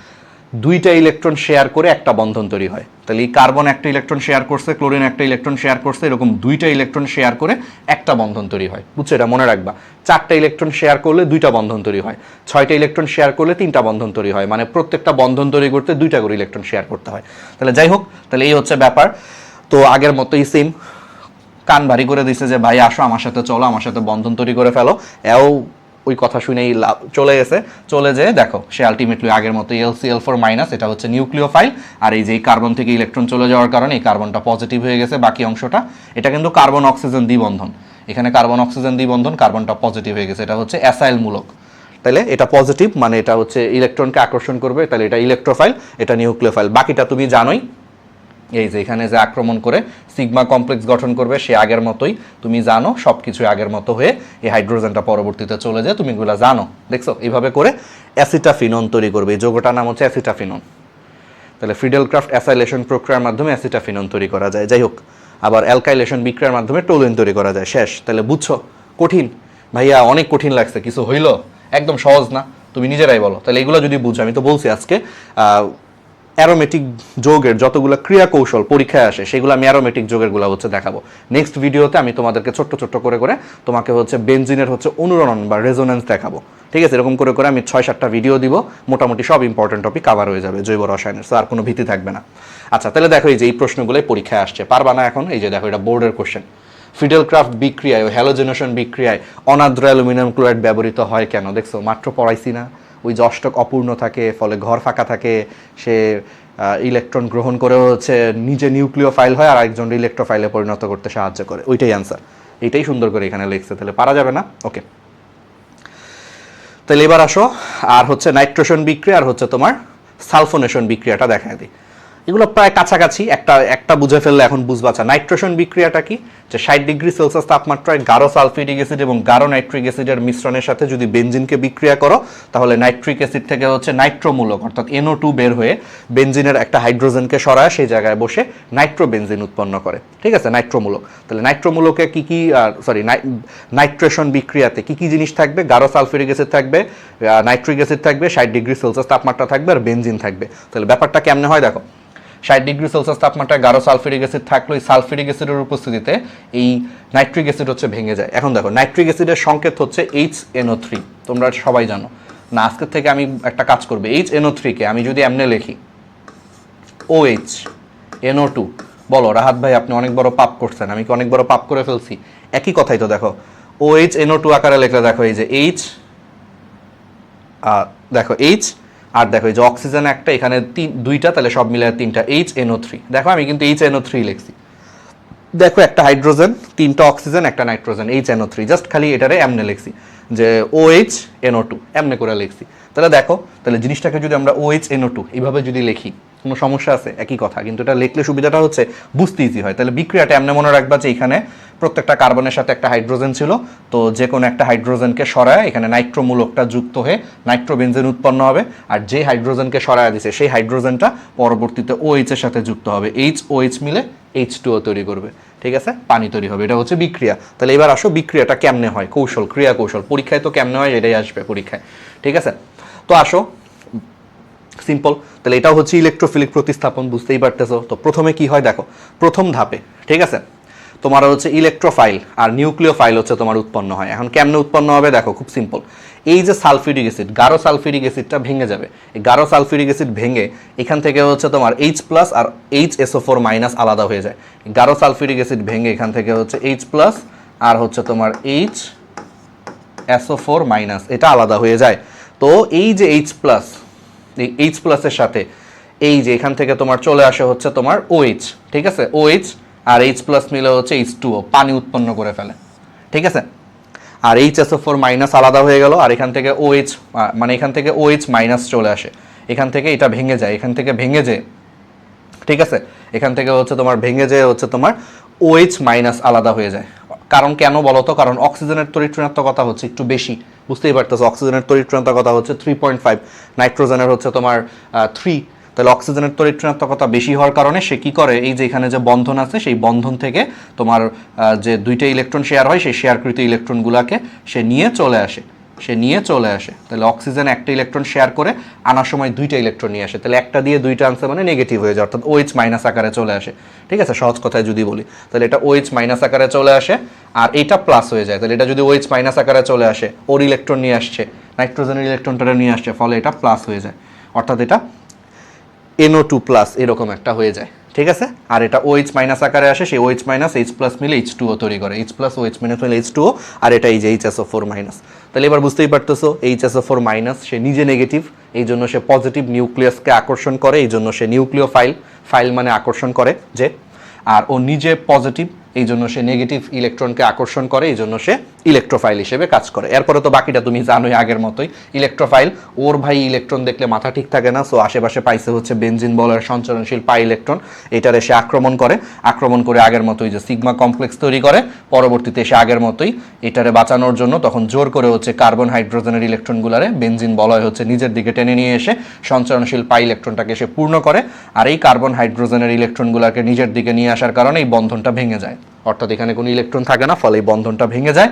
দুইটা ইলেকট্রন শেয়ার করে একটা বন্ধন তৈরি হয়। তাহলে এই কার্বন একটা ইলেকট্রন শেয়ার করছে, ক্লোরিন একটা ইলেকট্রন শেয়ার করছে, এরকম দুইটা ইলেকট্রন শেয়ার করে একটা বন্ধন তৈরি হয়, বুঝছো? এটা মনে রাখবা। চারটা ইলেকট্রন শেয়ার করলে দুইটা বন্ধন তৈরি হয়, ছয়টা ইলেকট্রন শেয়ার করলে তিনটা বন্ধন তৈরি হয়, মানে প্রত্যেকটা বন্ধন তৈরি করতে দুইটা করে ইলেকট্রন শেয়ার করতে হয়। তাহলে যাই হোক, তাহলে এই হচ্ছে ব্যাপার। তো আগের মতোই সেম, কান ভারী করে দিছে যে ভাই আসো আমার সাথে চলো, আমার সাথে বন্ধন তৈরি করে ফেলো। এও ওই কথা শুনেই চলে গেছে, চলে যেয়ে দেখো সে আলটিমেটলি আগের মতো AlCl4-, এটা হচ্ছে নিউক্লিওফাইল। আর এই যে কার্বন থেকে ইলেকট্রন চলে যাওয়ার কারণে এই কার্বনটা পজিটিভ হয়ে গেছে, বাকি অংশটা এটা কিন্তু কার্বন অক্সিজেন দ্বিবন্ধন, এখানে কার্বন অক্সিজেন দ্বিবন্ধন, কার্বনটা পজিটিভ হয়ে গেছে, এটা হচ্ছে অ্যাসাইল মূলক। তাহলে এটা পজিটিভ, মানে এটা হচ্ছে ইলেকট্রনকে আকর্ষণ করবে, তাহলে এটা ইলেকট্রোফাইল, এটা নিউক্লিওফাইল। বাকিটা তুমি জানোই, এই যে এখানে যে আক্রমণ করে সিগমা কমপ্লেক্স গঠন করবে সে আগের মতোই, তুমি জানো সব কিছু আগের মতো হয়ে এই হাইড্রোজেনটা পরবর্তীতে চলে যায়, তুমি এগুলো জানো, দেখছো? এইভাবে করে অ্যাসিটাফিনন তৈরি করবে, এই যৌগটার নাম হচ্ছে অ্যাসিটাফিনন। তাহলে ফ্রিডেল-ক্রাফট অ্যাসাইলেশন প্রক্রিয়ার মাধ্যমে অ্যাসিটাফিনন তৈরি করা যায়। যাই হোক, আবার অ্যালকাইলেশন বিক্রিয়ার মাধ্যমে টলুইন তৈরি করা যায়, শেষ। তাহলে বুঝছো? কঠিন ভাইয়া, অনেক কঠিন লাগছে, কিছু হইল? একদম সহজ না, তুমি নিজেরাই বলো। তাহলে এগুলো যদি বুঝো, আমি তো বলছি আজকে অ্যারোমেটিক যৌগের যতগুলো ক্রিয়া কৌশল পরীক্ষায় আসে সেগুলো আমি অ্যারোমেটিক যৌগেরগুলো হচ্ছে দেখাবো। নেক্সট ভিডিওতে আমি তোমাদেরকে ছোট্ট ছোট্ট করে করে তোমাকে হচ্ছে বেনজিনের হচ্ছে অনুরণন বা রেজোনেন্স দেখাবো, ঠিক আছে? এরকম করে করে আমি 6-7টা ভিডিও দিব, মোটামুটি সব ইম্পর্টেন্ট টপিক কভার হয়ে যাবে জৈব রসায়নের, আর কোনো ভীতি থাকবে না। আচ্ছা, তাহলে দেখো এই যে এই প্রশ্নগুলোই পরীক্ষায় আসছে, পারবা না এখন? এই যে দেখো, এটা বোর্ডের কোশ্চেন। ফ্রিডেল-ক্রাফট বিক্রিয়ায় ও হ্যালোজেনেশন বিক্রিয়ায় অনার্দ্র অ্যালুমিনিয়াম ক্লোরাইড ব্যবহৃত হয় কেন? দেখছো, মাত্র পড়াইছি না? ওই যে অষ্টক অপূর্ণ থাকে, ফলে ঘর ফাঁকা থাকে, সে ইলেকট্রন গ্রহণ করে হচ্ছে নিজে নিউক্লিওফাইল হয় আর একজন ইলেকট্রোফাইলে পরিণত করতে সাহায্য করে, ওইটাই অ্যান্সার। এইটাই সুন্দর করে এখানে লিখছে, তাহলে পারা যাবে না? ওকে, তাহলে এবার আসো আর হচ্ছে নাইট্রোশন বিক্রিয়া আর হচ্ছে তোমার সালফোনেশন বিক্রিয়াটা দেখায় দিই। এগুলো প্রায় কাছাকাছি, একটা বুঝে ফেললে এখন বুঝবা। আচ্ছা, নাইট্রোশন বিক্রিয়াটা কি? যে 60 ডিগ্রি সেলসিয়াস তাপমাত্রায় গাঢ় সালফিউরিক অ্যাসিড এবং গাঢ় নাইট্রিক অ্যাসিডের মিশ্রণের সাথে যদি বেনজিনকে বিক্রিয়া করো, তাহলে নাইট্রিক অ্যাসিড থেকে হচ্ছে নাইট্রোমূলক অর্থাৎ NO2 বের হয়ে বেনজিনের একটা হাইড্রোজেনকে সরায় সেই জায়গায় বসে নাইট্রোবেনজিন উৎপন্ন করে, ঠিক আছে? নাইট্রোমূলক। তাহলে নাইট্রোমূলকে কি কি, নাইট্রেশন বিক্রিয়াতে কি কি জিনিস থাকবে? গাঢ় সালফিউরিক অ্যাসিড থাকবে, নাইট্রিক অ্যাসিড থাকবে, 60 ডিগ্রি সেলসিয়াস তাপমাত্রা থাকবে, আর বেনজিন থাকবে। তাহলে ব্যাপারটা কেমনে হয় দেখো, 60°C তাপমাত্রায় গাঢ় সালফিউরিক অ্যাসিড থাকলে এই সালফিউরিক অ্যাসিডের উপস্থিতিতে এই নাইট্রিক অ্যাসিড হচ্ছে ভেঙে যায়। এখন দেখো নাইট্রিক অ্যাসিডের সংকেত হচ্ছে HNO3, তোমরা সবাই জানো না। আজকের থেকে আমি একটা কাজ করবে, HNO3 কে আমি যদি এমনি লিখি OH NO2, বলো রাহাত ভাই আপনি অনেক বড় পাপ করছেন, আমি কি অনেক বড় পাপ করে ফেলছি? একই কথাই তো। দেখো OH NO2 আকারে লিখলে দেখো এই যে H, দেখো H, আর দেখো এই যে অক্সিজেন একটা, এখানে দুইটা, তাহলে সব মিলে 3টা HNO3। দেখো আমি কিন্তু HNO3 লিখছি। দেখো একটা হাইড্রোজেন, 3টা অক্সিজেন, একটা নাইট্রোজেন, HNO3, জাস্ট খালি এটারে এমনে লিখছি যে OH NO2 এমনে করে লিখছি। তাহলে দেখো, তাহলে জিনিসটাকে যদি আমরা OH NO2 এইভাবে যদি লিখি কোনো সমস্যা আছে? একই কথা, কিন্তু এটা লিখলে সুবিধাটা হচ্ছে বুঝতে ইজি হয়। তাহলে বিক্রিয়াটা এমনি মনে রাখবা যে এখানে প্রত্যেকটা কার্বনের সাথে একটা হাইড্রোজেন ছিল, তো যে কোনো একটা হাইড্রোজেনকে সরায় এখানে নাইট্রোমূলকটা যুক্ত হয়ে নাইট্রোবেনজেন উৎপন্ন হবে, আর যে হাইড্রোজেনকে সরায় দিছে সেই হাইড্রোজেনটা পরবর্তীতে OH এর সাথে যুক্ত হবে, OH মিলে H2O তৈরি করবে, ঠিক আছে, পানি তৈরি হবে। এটা হচ্ছে বিক্রিয়া। তাহলে এবার আসো বিক্রিয়াটা কেমনে হয়, কৌশল, ক্রিয়া কৌশল। পরীক্ষায় তো কেমনে হয় এটাই আসবে পরীক্ষায়, ঠিক আছে। তো আসো সিম্পল, তাহলে এটা হচ্ছে ইলেকট্রোফিলিক প্রতিস্থাপন, বুঝতেই পারতেছো। তো প্রথমে কি হয় দেখো, প্রথম ধাপে ঠিক আছে তোমার হচ্ছে ইলেকট্রোফাইল আর নিউক্লিওফাইল হচ্ছে তোমার উৎপন্ন হয়। এখন কেমনে উৎপন্ন হবে দেখো, খুব সিম্পল। এই যে সালফিউরিক অ্যাসিড, গাঢ় সালফিউরিক অ্যাসিডটা ভেঙে যাবে। এই গাঢ় সালফিউরিক অ্যাসিড ভেঙে এখান থেকে হচ্ছে তোমার H+ আর HSO4- আলাদা হয়ে যায়। গাঢ় সালফিউরিক অ্যাসিড ভেঙে এখান থেকে হচ্ছে H+ আর হচ্ছে তোমার HSO4- এটা আলাদা হয়ে যায়। তো এই যে H+, এই H+ এর সাথে এই যে এখান থেকে তোমার চলে আসে হচ্ছে তোমার OH, ঠিক আছে, OH আর H+ মিলে হচ্ছে H2O, পানি উৎপন্ন করে ফেলে, ঠিক আছে। আর HSO4- আলাদা হয়ে গেল, আর এখান থেকে OH, মানে এখান থেকে OH- চলে আসে, এখান থেকে এটা ভেঙে যায়, এখান থেকে ভেঙে যায়, ঠিক আছে, এখান থেকে হচ্ছে তোমার ভেঙে যায় হচ্ছে তোমার OH- আলাদা হয়ে যায়। কারণ কেন বলো তো? কারণ অক্সিজেনের তড়িৎ ঋণাত্মকতা হচ্ছে একটু বেশি, বুঝতেই পারতেছো। অক্সিজেনের তড়িৎ ঋণাত্মকতা হচ্ছে 3.5, নাইট্রোজেনের হচ্ছে তোমার 3। তাহলে অক্সিজেনের তড়িৎ ঋণাত্মকতা বেশি হওয়ার কারণে সে কি করে, এই যে এখানে যে বন্ধন আছে সেই বন্ধন থেকে তোমার যে দুইটা ইলেকট্রন শেয়ার হয় সেই শেয়ারকৃত ইলেকট্রনগুলোকে সে নিয়ে চলে আসে। তাহলে অক্সিজেন একটা ইলেকট্রন শেয়ার করে আনার সময় দুইটা ইলেকট্রন নিয়ে আসে, তাহলে একটা দিয়ে দুইটা আনসার মানে নেগেটিভ হয়ে যায়, অর্থাৎ OH- আকারে চলে আসে, ঠিক আছে, সহজ কথায় যদি বলি। তাহলে এটা OH- আকারে চলে আসে আর এটা প্লাস হয়ে যায়। তাহলে এটা যদি OH- আকারে চলে আসে, ওর ইলেকট্রন নিয়ে আসছে, নাইট্রোজেনের ইলেকট্রনটা নিয়ে আসছে, ফলে এটা প্লাস হয়ে যায়, অর্থাৎ এটা NO2+ এরকম একটা হয়ে যায়, ঠিক আছে। আর এটা OH- আকারে আসে, সেই OH- H+ মিলে H2O তৈরি করে, H+ OH- মিলে H2O, আর এটা এই যে HSO4-। তাহলে এবার বুঝতেই পারতেছো HSO4- সে নিজে নেগেটিভ, এই জন্য সে পজিটিভ নিউক্লিয়াসকে আকর্ষণ করে, এই জন্য সে নিউক্লিওফাইল, ফাইল মানে আকর্ষণ করে যে, আর ও নিজে পজিটিভ, এই জন্য সে নেগেটিভ ইলেকট্রনকে আকর্ষণ করে, এই জন্য সে ইলেকট্রোফাইল হিসেবে কাজ করে। এরপরে তো বাকিটা তুমি জানোই আগের মতোই, ইলেকট্রোফাইল, ওর ভাই ইলেকট্রন দেখলে মাথা ঠিক থাকে না, সো আশেপাশে পাইছে হচ্ছে বেনজিন বলের সঞ্চরণশীল পাই ইলেকট্রন, এটার এসে আক্রমণ করে আগের মতোই যে সিগমা কমপ্লেক্স তৈরি করে, পরবর্তীতে এসে আগের মতোই এটারে বাঁচানোর জন্য তখন জোর করে হচ্ছে কার্বন হাইড্রোজেনের ইলেকট্রনগুলারে বেনজিন বলয় হচ্ছে নিজের দিকে টেনে নিয়ে এসে সঞ্চরণশীল পাই ইলেকট্রনটাকে এসে পূর্ণ করে, আর এই কার্বন হাইড্রোজেনের ইলেকট্রনগুলোকে নিজের দিকে নিয়ে আসার কারণে এই বন্ধনটা ভেঙে যায়, অর্থাৎ এখানে কোনো ইলেকট্রন থাকে না, ফলে এই বন্ধনটা ভেঙে যায়।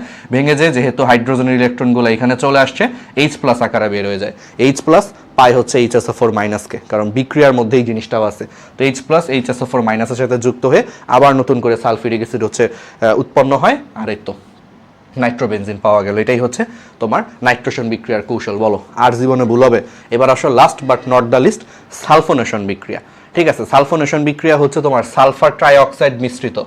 যেহেতু হাইড্রোজেনের ইলেকট্রনগুলো এখানে চলে আসছে, H+ আকারে বের হয়ে যায়, H+ পায় হচ্ছে HSO4- কে, কারণ বিক্রিয়ার মধ্যেই জিনিসটাও আছে। তো H+ HSO4- এর সাথে যুক্ত হয়ে আবার নতুন করে সালফিউরিক অ্যাসিড হচ্ছে উৎপন্ন হয়, আর এই তো নাইট্রোবেনজিন পাওয়া গেল। এটাই হচ্ছে তোমার নাইট্রোশন বিক্রিয়ার কৌশল। বলো আর জীবনে ভুল হবে? এবার আসো last but not the least, sulphonation বিক্রিয়া, ঠিক আছে। সালফোনেশন বিক্রিয়া হচ্ছে তোমার সালফার ট্রাইঅক্সাইড মিশ্রিত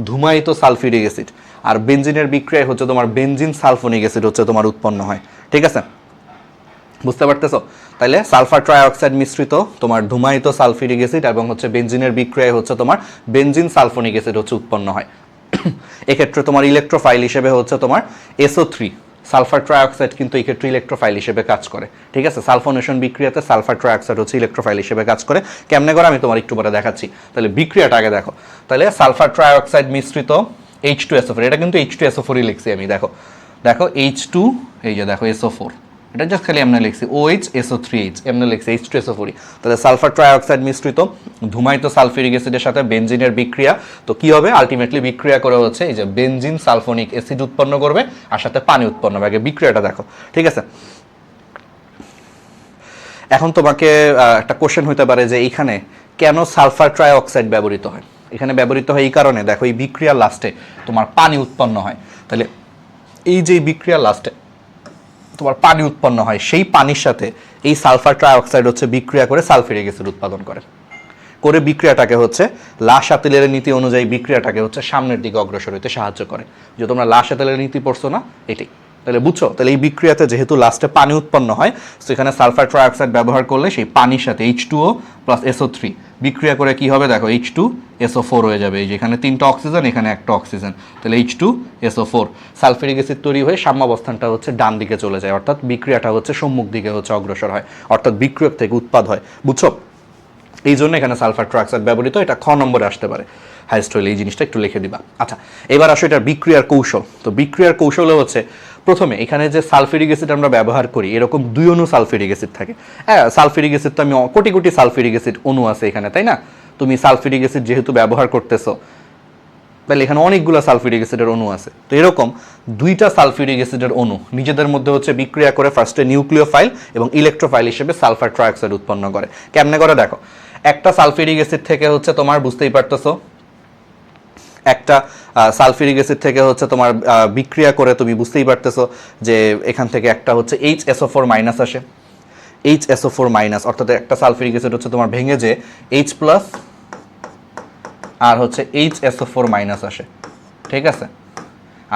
ধূমায়িত সালফিউরিক অ্যাসিড আর বেনজিনের বিক্রিয়া হচ্ছে তোমার বেনজিন সালফোনিক অ্যাসিড হচ্ছে তোমার উৎপন্ন হয়, ঠিক আছে, বুঝতে পারতেছো? তাহলে সালফার ট্রাইঅক্সাইড মিশ্রিত তোমার ধূমায়িত সালফিউরিক অ্যাসিড এবং হচ্ছে বেনজিনের বিক্রিয়ায় হচ্ছে তোমার বেনজিন সালফোনিক অ্যাসিড হচ্ছে উৎপন্ন হয়। এক্ষেত্রে তোমার ইলেকট্রোফাইল হিসেবে হচ্ছে তোমার SO3, সালফার ট্রাইঅক্সাইড কিন্তু এই ক্ষেত্রে ইলেকট্রোফাইল হিসেবে কাজ করে, ঠিক আছে। সালফোনেশন বিক্রিয়াতে সালফার ট্রাইঅক্সাইড হচ্ছে ইলেকট্রোফাইল হিসেবে কাজ করে। কেমনে করে আমি তোমার একটু পরে দেখাচ্ছি। তাহলে বিক্রিয়াটা আগে দেখো। তাহলে সালফার ট্রাইঅক্সাইড মিশ্রিত H2SO4, এটা কিন্তু H2SO4ই লিখছি আমি, দেখো H2, এই যে দেখো SO4, এটা জাস্ট খালি এমনি লিখছি OH SO3H, এমনি লিখছি H2SO4। তাহলে সালফার ট্রাইঅক্সাইড মিশ্রিত ধূমায়িত সালফিউরিক অ্যাসিডের সাথে বেনজিনের বিক্রিয়া, তো কি হবে আলটিমেটলি বিক্রিয়া করে হচ্ছে এই যে বেনজিন সালফোনিক অ্যাসিড উৎপন্ন করবে আর সাথে পানি উৎপন্ন হবে। আগে বিক্রিয়াটা দেখো, ঠিক আছে। এখন তোমাকে একটা কোশ্চেন হতে পারে যে এইখানে কেন সালফার ট্রাইঅক্সাইড ব্যবহৃত হয়? এখানে ব্যবহৃত হয় এই কারণে, দেখো এই বিক্রিয়ার লাস্টে তোমার পানি উৎপন্ন হয়, তাহলে এই যে বিক্রিয়ার লাস্টে তোমার পানি উৎপন্ন হয়, সেই পানির সাথে এই সালফার ট্রাইঅক্সাইড হচ্ছে বিক্রিয়া করে সালফিউরিক অ্যাসিড উৎপাদন করে বিক্রিয়াটাকে হচ্ছে লা-শাতেলের নীতি অনুযায়ী বিক্রিয়াটাকে হচ্ছে সামনের দিকে অগ্রসর হতে সাহায্য করে। যে তোমরা লা-শাতেলের নীতি পড়ছো না, এটাই। তাহলে বুঝছো, তাহলে এই বিক্রিয়াতে যেহেতু লাস্টে পানি উৎপন্ন হয়, তো এখানে সালফার ট্রাইঅক্সাইড ব্যবহার করলে সেই পানির সাথে H2O প্লাস SO3 বিক্রিয়া করে কি হবে দেখো, H2SO4 হয়ে যাবে। এই যে এখানে 3টা অক্সিজেন, এখানে একটা অক্সিজেন, তাহলে H2SO4 সালফিউরিক অ্যাসিড তৈরি হয়ে সাম্যাবস্থানটা হচ্ছে ডান দিকে চলে যায়, অর্থাৎ বিক্রিয়াটা হচ্ছে সম্মুখ দিকে হচ্ছে অগ্রসর হয়, অর্থাৎ বিক্রিয়ক থেকে উৎপাদ হয়। বুঝছো, এই জন্য এখানে সালফার ট্রাইঅক্সাইড ব্যবহৃত, এটা খ নম্বরে আসতে পারে। হাইস্ট হইলে এই জিনিসটা একটু লিখে দিবা। আচ্ছা, এবার আসো এটার বিক্রিয়ার কৌশল। তো বিক্রিয়ার কৌশলে হচ্ছে প্রথমে এখানে যে সালফিউরিক অ্যাসিড আমরা ব্যবহার করি, এরকম 2 অণু সালফিউরিক অ্যাসিড থাকে। হ্যাঁ, সালফিউরিক অ্যাসিড তো আমি কোটি কোটি সালফিউরিক অ্যাসিড অণু আছে এখানে, তাই না? তুমি সালফিউরিক অ্যাসিড যেহেতু ব্যবহার করতেছো, তাহলে এখানে অনেকগুলো সালফিউরিক অ্যাসিডের অণু আছে। তো এরকম 2টা সালফিউরিক অ্যাসিডের অণু নিজেদের মধ্যে হচ্ছে বিক্রিয়া করে ফার্স্টে নিউক্লিওফাইল এবং ইলেকট্রোফাইল হিসেবে সালফার ট্রাইঅক্সাইড উৎপন্ন করে। কেমনে করে দেখো, একটা সালফিউরিক অ্যাসিড থেকে হচ্ছে তোমার, বুঝতেই পারতেছো, একটা সালফিউরিক অ্যাসিড থেকে হচ্ছে তোমার বিক্রিয়া করে তুমি বুঝতেই পারতেছো যে এখান থেকে একটা হচ্ছে HSO4 মাইনাস আসে। HSO4 মাইনাস অর্থাৎ একটা সালফিউরিক অ্যাসিড হচ্ছে তোমার ভেঙে যে H প্লাস আর হচ্ছে HSO4 মাইনাস আসে, ঠিক আছে?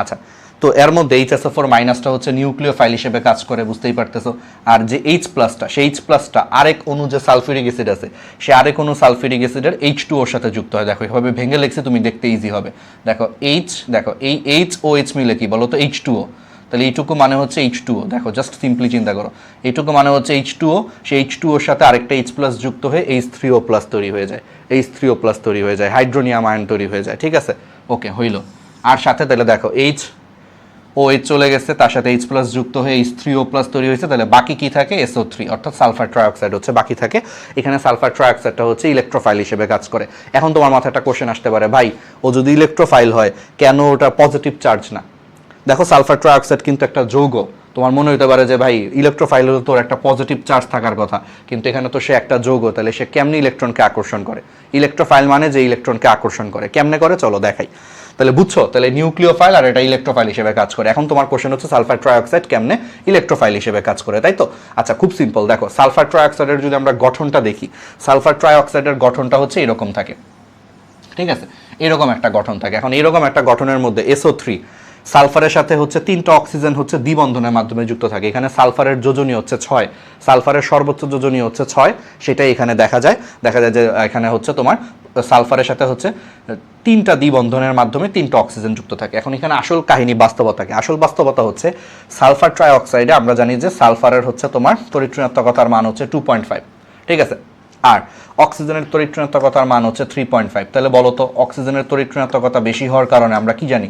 আচ্ছা, তো এর মধ্যে HSO4 মাইনাসটা হচ্ছে নিউক্লিওফাইল হিসেবে কাজ করে, বুঝতেই পারতেছো। আর যে H প্লাসটা, সেই H প্লাসটা আরেক অণু যে সালফিউরিক অ্যাসিড আছে, সে আরেক অণু সালফিউরিক অ্যাসিডের H2O এর সাথে যুক্ত হয়। দেখো এভাবে ভেঙে লিখছি, তুমি দেখতে ইজি হবে। দেখো দেখো এই H মিলে কি বলো তো, H2O। তাহলে এইটুকু মানে হচ্ছে H2O। দেখো জাস্ট সিম্পলি চিন্তা করো, এইটুকু মানে হচ্ছে H2O, সেই H2O এর সাথে আরেকটা H প্লাস যুক্ত হয়ে H3O প্লাস তৈরি হয়ে যায়, H3O প্লাস তৈরি হয়ে যায়, হাইড্রোনিয়াম আয়ন তৈরি হয়ে যায়, ঠিক আছে? ওকে, হইল। আর সাথে তাহলে দেখো OH চলে গেছে, তার সাথে H প্লাস যুক্ত হয়ে H3O প্লাস তৈরি হয়েছে, তাহলে বাকি কি থাকে, SO3 অর্থাৎ সালফার ট্রাইঅক্সাইড হচ্ছে বাকি থাকে। এখানে সালফার ট্রাইঅক্সাইডটা হচ্ছে ইলেকট্রোফাইল হিসেবে কাজ করে। এখন তোমার মাথায় একটা কোশ্চেন আসতে পারে, ভাই ও যদি ইলেকট্রোফাইল হয় কেন ওটা পজিটিভ চার্জ না? দেখো সালফার ট্রাইঅক্সাইড কিন্তু একটা যৌগ। তোমার মনে হতে পারে যে ভাই ইলেকট্রোফাইল হলে তোর একটা পজিটিভ চার্জ থাকার কথা, কিন্তু এখানে তো সে একটা যৌগ, তাহলে সে কেমনি ইলেকট্রনকে আকর্ষণ করে? ইলেকট্রোফাইল মানে যে ইলেকট্রনকে আকর্ষণ করে, কেমনে করে চলো দেখাই। তাহলে বুঝছো, তাহলে নিউক্লিওফাইল আর এটা ইলেকট্রোফাইল হিসেবে কাজ করে। এখন তোমার কোশ্চেন হচ্ছে সালফার ট্রাইঅক্সাইড কেমনে ইলেকট্রোফাইল হিসেবে কাজ করে, তাই তো? আচ্ছা, খুব সিম্পল। দেখো সালফার ট্রাইঅক্সাইডের যদি আমরা গঠনটা দেখি, সালফার ট্রাইঅক্সাইডের গঠনটা হচ্ছে এরকম থাকে, ঠিক আছে? এরকম একটা গঠন থাকে। এখন এরকম একটা গঠনের মধ্যে SO3 সালফারের সাথে হচ্ছে 3টা অক্সিজেন হচ্ছে দ্বিবন্ধনের মাধ্যমে যুক্ত থাকে। এখানে সালফারের যোজনী হচ্ছে 6, সালফারের সর্বোচ্চ যোজনী হচ্ছে 6, সেটাই এখানে দেখা যায় যে এখানে হচ্ছে তোমার সালফারের সাথে হচ্ছে 3টা দ্বিবন্ধনের মাধ্যমে 3টা অক্সিজেন যুক্ত থাকে। এখন এখানে আসল কাহিনী বাস্তবতাকে, আসল বাস্তবতা হচ্ছে সালফার ট্রাইঅক্সাইডে আমরা জানি যে সালফারের হচ্ছে তোমার তড়িৎ-ঋণাত্মকতার মান হচ্ছে 2.5, ঠিক আছে? আর অক্সিজেনের তড়িৎ-ঋণাত্মকতার মান হচ্ছে 3.5। তাহলে বলো তো, অক্সিজেনের তড়িৎ-ঋণাত্মকতা বেশি হওয়ার কারণে আমরা কি জানি,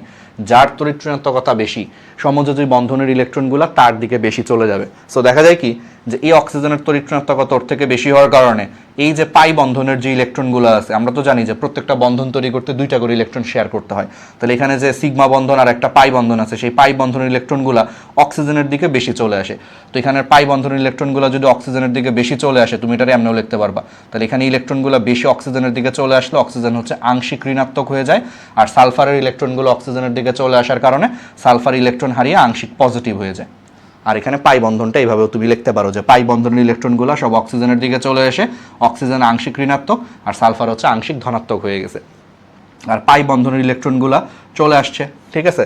যার তড়িৎ-ঋণাত্মকতা বেশি সমযোজী বন্ধনের ইলেকট্রনগুলো তার দিকে বেশি চলে যাবে। সো দেখা যায় কি যে এই অক্সিজেনের তড়িৎ-ঋণাত্মকতা ওর থেকে বেশি হওয়ার কারণে এই যে পাই বন্ধনের যে ইলেকট্রনগুলো আছে, আমরা তো জানি যে প্রত্যেকটা বন্ধন তৈরি করতে 2টা করে ইলেকট্রন শেয়ার করতে হয়। তাহলে এখানে যে সিগমা বন্ধন আর একটা পাই বন্ধন আছে, সেই পাই বন্ধনের ইলেকট্রনগুলো অক্সিজেনের দিকে বেশি চলে আসে। তো এখানে পাই বন্ধনের ইলেকট্রনগুলো যদি অক্সিজেনের দিকে বেশি চলে আসে, তুমি এটা এমনও লিখতে পারবা। তাহলে এখানে ইলেকট্রনগুলো বেশি অক্সিজেনের দিকে চলে আসলে অক্সিজেন হচ্ছে আংশিক ঋণাত্মক হয়ে যায়, আর সালফারের ইলেকট্রনগুলো অক্সিজেনের দিকে চলে আসার কারণে সালফার ইলেকট্রন হারিয়ে আংশিক পজিটিভ হয়ে যায়। আর এখানে পাই বন্ধনটা এইভাবেও তুমি লিখতে পারো যে পাই বন্ধনের ইলেকট্রনগুলো সব অক্সিজেনের দিকে চলে এসে অক্সিজেন আংশিক ঋণাত্মক আর সালফার হচ্ছে আংশিক ধনাত্মক হয়ে গেছে। আর পাই বন্ধনের ইলেকট্রনগুলো চলে আসছে, ঠিক আছে?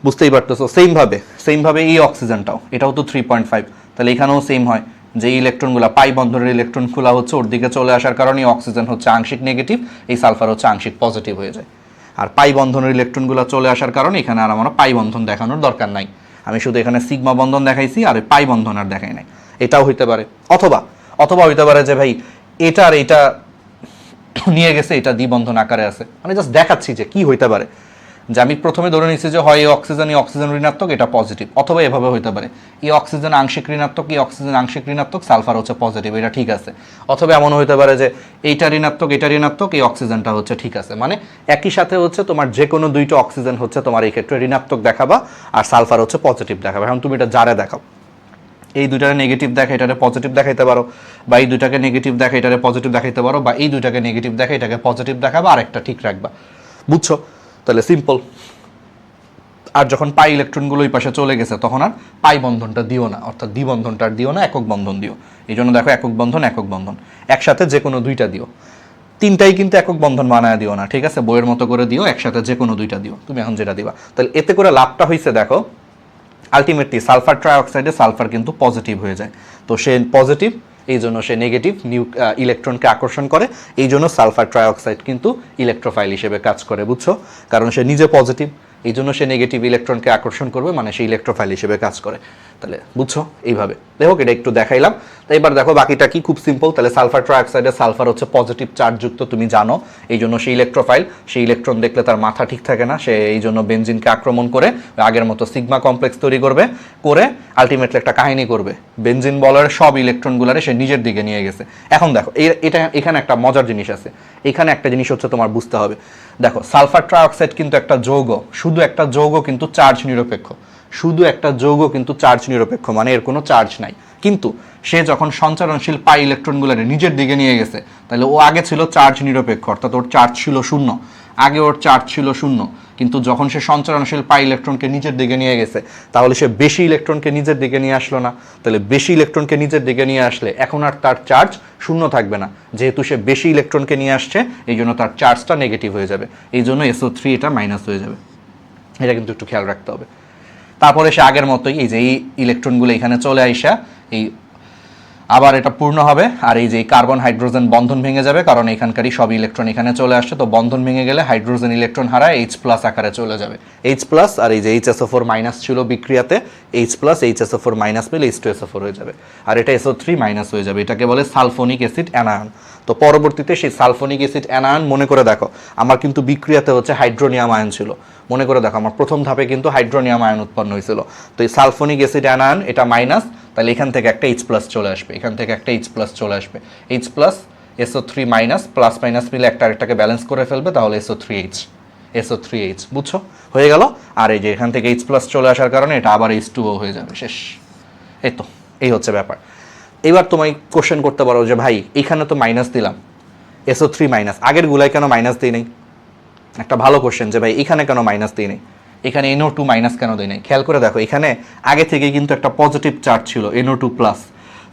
বুঝতেই পারতেছো। সেমভাবে এই অক্সিজেনটাও, এটাও তো 3.5, তাহলে এখানেও সেম হয় যে ইলেকট্রনগুলো পাই বন্ধনের ইলেকট্রনগুলো হচ্ছে ওর দিকে চলে আসার কারণে অক্সিজেন হচ্ছে আংশিক নেগেটিভ, এই সালফার হচ্ছে আংশিক পজিটিভ হয়ে যায়। আর পাই বন্ধনের ইলেকট্রনগুলো চলে আসার কারণে এখানে আর আমার পাই বন্ধন দেখানোর দরকার নাই, আমি শুধু এখানে সিগমা বন্ধন দেখাইছি আর পাই বন্ধন আর দেখাই নাই। এটাও হইতে পারে, অথবা হইতে পারে যে ভাই এটা আর এটা নিয়ে গেছে, এটা দ্বিবন্ধন আকারে আছে, মানে জাস্ট দেখাচ্ছি যে কি হইতে পারে। যে আমি প্রথমে ধরে নিচ্ছি যে হয় এই অক্সিজেন ঋণাত্মক, এটা পজিটিভ, অথবা এভাবে হইতে পারে এই অক্সিজেন আংশিক ঋণাত্মক, এই অক্সিজেন আংশিক ঋণাত্মক, সালফার হচ্ছে পজিটিভ, এটা ঠিক আছে। অথবা এমন হইতে পারে যে এইটা ঋণাত্মক, এই অক্সিজেনটা হচ্ছে ঠিক আছে। মানে একই সাথে হচ্ছে তোমার যে কোনো 2টা অক্সিজেন হচ্ছে তোমার এই ক্ষেত্রে ঋণাত্মক দেখাবা আর সালফার হচ্ছে পজিটিভ দেখাবা। এখন তুমি এটা জারে দেখাও, এই দুটাকে নেগেটিভ দেখা এটাকে পজিটিভ দেখাইতে পারো, বা এই দুটাকে নেগেটিভ দেখা এটাকে পজিটিভ দেখাইতে পারো, বা এই দুটাকে নেগেটিভ দেখা এটাকে পজিটিভ দেখাবা, আর একটা ঠিক রাখবা। বুঝছো? তাহলে সিম্পল। আর যখন পাই ইলেকট্রনগুলো ওই পাশে চলে গেছে তখন আর পাই বন্ধনটা দিও না, অর্থাৎ দ্বিবন্ধনটা আর দিও না, একক বন্ধন দিও। এই জন্য দেখো একক বন্ধন একক বন্ধন, একসাথে যে কোনো দুইটা দিও, তিনটাই কিন্তু একক বন্ধন বানায় দিও না, ঠিক আছে? বইয়ের মতো করে দিও, একসাথে যে কোনো দুইটা দিও, তুমি এখন যেটা দিবা। তাহলে এতে করে লাভটা হয়েছে দেখো, আলটিমেটলি সালফার ট্রাইঅক্সাইডে সালফার কিন্তু পজিটিভ হয়ে যায়, তো সে পজিটিভ, এই জন্য সে নেগেটিভ ইলেকট্রনকে আকর্ষণ করে, এই জন্য সালফার ট্রাইঅক্সাইড কিন্তু ইলেকট্রোফাইল হিসেবে কাজ করে। বুঝছো? কারণ সে নিজে পজিটিভ, এই জন্য সে নেগেটিভ ইলেকট্রনকে আকর্ষণ করবে, মানে সে ইলেকট্রোফাইল হিসেবে কাজ করে। তাহলে বুঝছো? এইভাবে দেখো, এটা একটু দেখাইলাম। তো এবার দেখো বাকিটা কি, খুব সিম্পল। তাহলে সালফার ট্রাইঅক্সাইডে সালফার হচ্ছে পজিটিভ চার্জযুক্ত, তুমি জানো, এই জন্য সে ইলেকট্রোফাইল, সেই ইলেকট্রন দেখলে তার মাথা ঠিক থাকে না, সে এই জন্য বেনজিনকে আক্রমণ করে আগের মতো সিগমা কমপ্লেক্স তৈরি করবে, করে আলটিমেটলি একটা কাহিনী করবে, বেনজিন বলের সব ইলেকট্রনগুলারে সে নিজের দিকে নিয়ে গেছে। এখন দেখো এটা এখানে একটা মজার জিনিস আছে, এখানে একটা জিনিস হচ্ছে তোমার বুঝতে হবে। দেখো সালফার ট্রাইঅক্সাইড কিন্তু একটা যৌগ, শুধু একটা যৌগ কিন্তু চার্জ নিরপেক্ষ, শুধু একটা যৌগ কিন্তু চার্জ নিরপেক্ষ, মানে এর কোনো চার্জ নাই। কিন্তু সে যখন সঞ্চারণশীল পাই ইলেকট্রনগুলো নিজের দিকে নিয়ে গেছে, তাহলে ও আগে ছিল চার্জ নিরপেক্ষ, অর্থাৎ ওর চার্জ ছিল শূন্য, আগে ওর চার্জ ছিল শূন্য, কিন্তু যখন সে সঞ্চারণশীল পাই ইলেকট্রনকে নিজের দিকে নিয়ে গেছে, তাহলে সে বেশি ইলেকট্রনকে নিজের দিকে নিয়ে আসলো না? তাহলে বেশি ইলেকট্রনকে নিজের দিকে নিয়ে আসলে এখন আর তার চার্জ শূন্য থাকবে না, যেহেতু সে বেশি ইলেকট্রনকে নিয়ে আসছে, এই জন্য তার চার্জটা নেগেটিভ হয়ে যাবে, এই জন্য SO3 এটা মাইনাস হয়ে যাবে। এটা কিন্তু একটু খেয়াল রাখতে হবে। তারপরে সে আগের মতোই এই যে এই ইলেকট্রনগুলো এখানে চলে আইসা এই আবার এটা পূর্ণ হবে, আর এই যে কার্বন হাইড্রোজেন বন্ধন ভেঙে যাবে, কারণ এখানকারই সব ইলেকট্রন এখানে চলে আসছে, তো বন্ধন ভেঙে গেলে হাইড্রোজেন ইলেকট্রন হারায় H+ আকারে চলে যাবে, H+, আর এই যে HSO4 মাইনাস ছিল বিক্রিয়াতে, H+, HSO4 মাইনাস পেলে H2SO4 হয়ে যাবে, আর এটা SO3 মাইনাস হয়ে যাবে, এটাকে বলে সালফোনিক অ্যাসিড অ্যানায়ন। তো পরবর্তীতে সেই সালফোনিক অ্যাসিড অ্যানায়ন, মনে করে দেখো আমার কিন্তু বিক্রিয়াতে হচ্ছে হাইড্রোনিয়াম আয়ন ছিল, মনে করে দেখো আমার প্রথম ধাপে কিন্তু হাইড্রোনিয়াম আয়ন উৎপন্ন হয়েছিল, তো এই সালফোনিক অ্যাসিড অ্যানায়ন এটা মাইনাস, তাহলে এখান থেকে একটা H+ চলে আসবে, এখান থেকে একটা H+ চলে আসবে, H+, SO3 minus, plus minus মিলে একটা আরেকটাকে ব্যালেন্স করে ফেলবে, তাহলে SO3H, বুঝছো? হয়ে গেল। আর এই যে এখান থেকে H+ চলে আসার কারণে এটা আবার H2O হয়ে যাবে, শেষ। এই তো, এই হচ্ছে ব্যাপার। এবার তোমায় কোশ্চেন করতে পারো যে ভাই এখানে তো মাইনাস দিলাম, SO3 মাইনাস, আগের গুলাই কেন মাইনাস দিই নেই? একটা ভালো কোশ্চেন যে ভাই এখানে কেন মাইনাস দিই নেই, এখানে NO2 মাইনাস কেন দেয় নাই? খেয়াল করে দেখো, এখানে আগে থেকে কিন্তু একটা পজিটিভ চার্জ ছিল NO2+,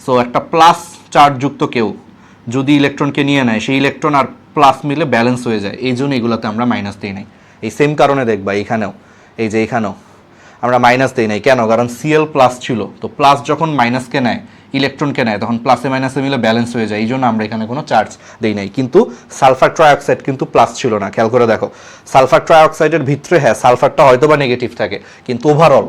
সো একটা প্লাস চার্জ যুক্ত কেউ যদি ইলেকট্রনকে নিয়ে নেয়, সেই ইলেকট্রন আর প্লাস মিলে ব্যালেন্স হয়ে যায়, এই জন্য এগুলোতে আমরা মাইনাস দিই নাই। এই সেম কারণে দেখবা এখানেও, এই যে এখানেও আমরা মাইনাস দিই নাই, কেন? কারণ Cl+ ছিল, তো প্লাস যখন মাইনাসকে নেয়, ইলেকট্রনকে নেয়, তখন প্লাসে মাইনাসে মিলে ব্যালেন্স হয়ে যায়, এই জন্য আমরা এখানে কোনো চার্জ দেই নাই। কিন্তু সালফার ট্রাইঅক্সাইড কিন্তু প্লাস ছিল না, খেয়াল করে দেখো, সালফার ট্রাইঅক্সাইডের ভিতরে হ্যাঁ সালফারটা হয়তো বা নেগেটিভ থাকে, কিন্তু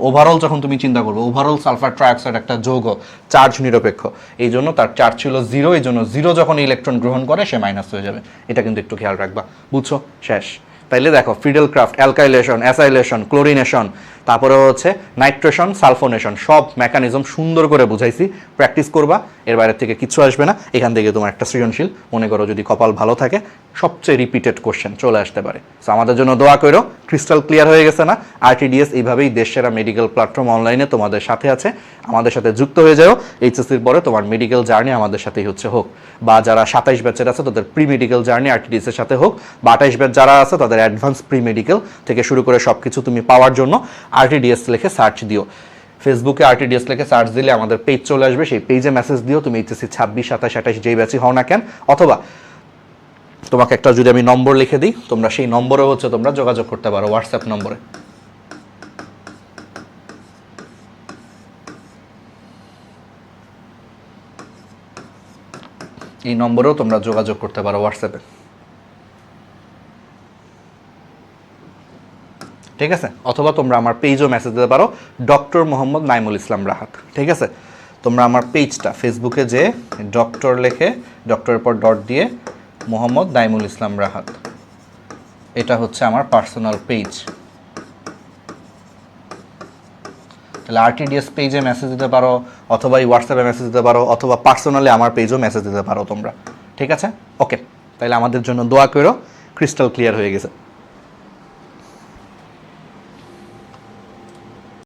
ওভারঅল যখন তুমি চিন্তা করবে, ওভারঅল সালফার ট্রাইঅক্সাইড একটা যৌগ, চার্জ নিরপেক্ষ, এই জন্য তার চার্জ ছিল 0, এই জন্য 0 যখন ইলেকট্রন গ্রহণ করে সে মাইনাস হয়ে যাবে, এটা কিন্তু একটু খেয়াল রাখবা, বুঝছো? শেষ। তাইলে দেখো ফ্রিডেলক্রাফট, অ্যালকাইলেশন, অ্যাসাইলেশন, ক্লোরিনেশন, তারপরে হচ্ছে নাইট্রেশন, সালফোনেশন, সব মেকানিজম সুন্দর করে বুঝাইছি, প্র্যাকটিস করবা, এর বাইরে থেকে কিছু আসবে না, এখান থেকে তোমার একটা সৃজনশীল, মনে করো যদি কপাল ভালো থাকে, সবচেয়ে রিপিটেড কোশ্চেন চলে আসতে পারে। সো আমাদের জন্য দোয়া করো, ক্রিস্টাল ক্লিয়ার হয়ে গেছে না? RTDS এইভাবেই দেশসেরা মেডিকেল প্ল্যাটফর্ম অনলাইনে তোমাদের সাথে আছে, আমাদের সাথে যুক্ত হয়ে যাও। HSCর পরে তোমার মেডিকেল জার্নি আমাদের সাথেই হচ্ছে হোক, বা যারা 27 ব্যাচের আছে তাদের প্রি মেডিকেল জার্নি RTDS এর সাথে হোক, বা 28 ব্যাচ যারা আছে তাদের অ্যাডভান্স প্রি মেডিকেল থেকে শুরু করে সব কিছু তুমি পাওয়ার জন্য RTDS লিখে সার্চ দিও। ফেসবুকে RTDS লিখে সার্চ দিলে আমাদের পেজ চলে আসবে, সেই পেজে মেসেজ দিও তুমি HSC 26, 27, 28 যেই ব্যাচই হও না কেন, অথবা তোমাকে একটা যদি আমি নম্বর লিখে দিই, তোমরা সেই নম্বরে হচ্ছে তোমরা যোগাযোগ করতে পারো, হোয়াটসঅ্যাপ নম্বরে। এই নম্বরেও তোমরা যোগাযোগ করতে পারো হোয়াটসঅ্যাপে, ঠিক আছে? অথবা তোমরা আমার পেজও মেসেজ দিতে পারো, ডক্টর মোহাম্মদ নাইমুল ইসলাম রাহাত, ঠিক আছে? তোমরা আমার পেজটা ফেসবুকে যে ডক্টর লেখে, ডক্টরের পর ডট দিয়ে মোহাম্মদ নাইমুল ইসলাম রাহাত, এটা হচ্ছে আমার পার্সোনাল পেজ। তাহলে RTDS পেজে মেসেজ দিতে পারো, অথবা এই হোয়াটসঅ্যাপে মেসেজ দিতে পারো, অথবা পার্সোনালি আমার পেজও মেসেজ দিতে পারো তোমরা, ঠিক আছে? ওকে, তাহলে আমাদের জন্য দোয়া করো, ক্রিস্টাল ক্লিয়ার হয়ে গেছে।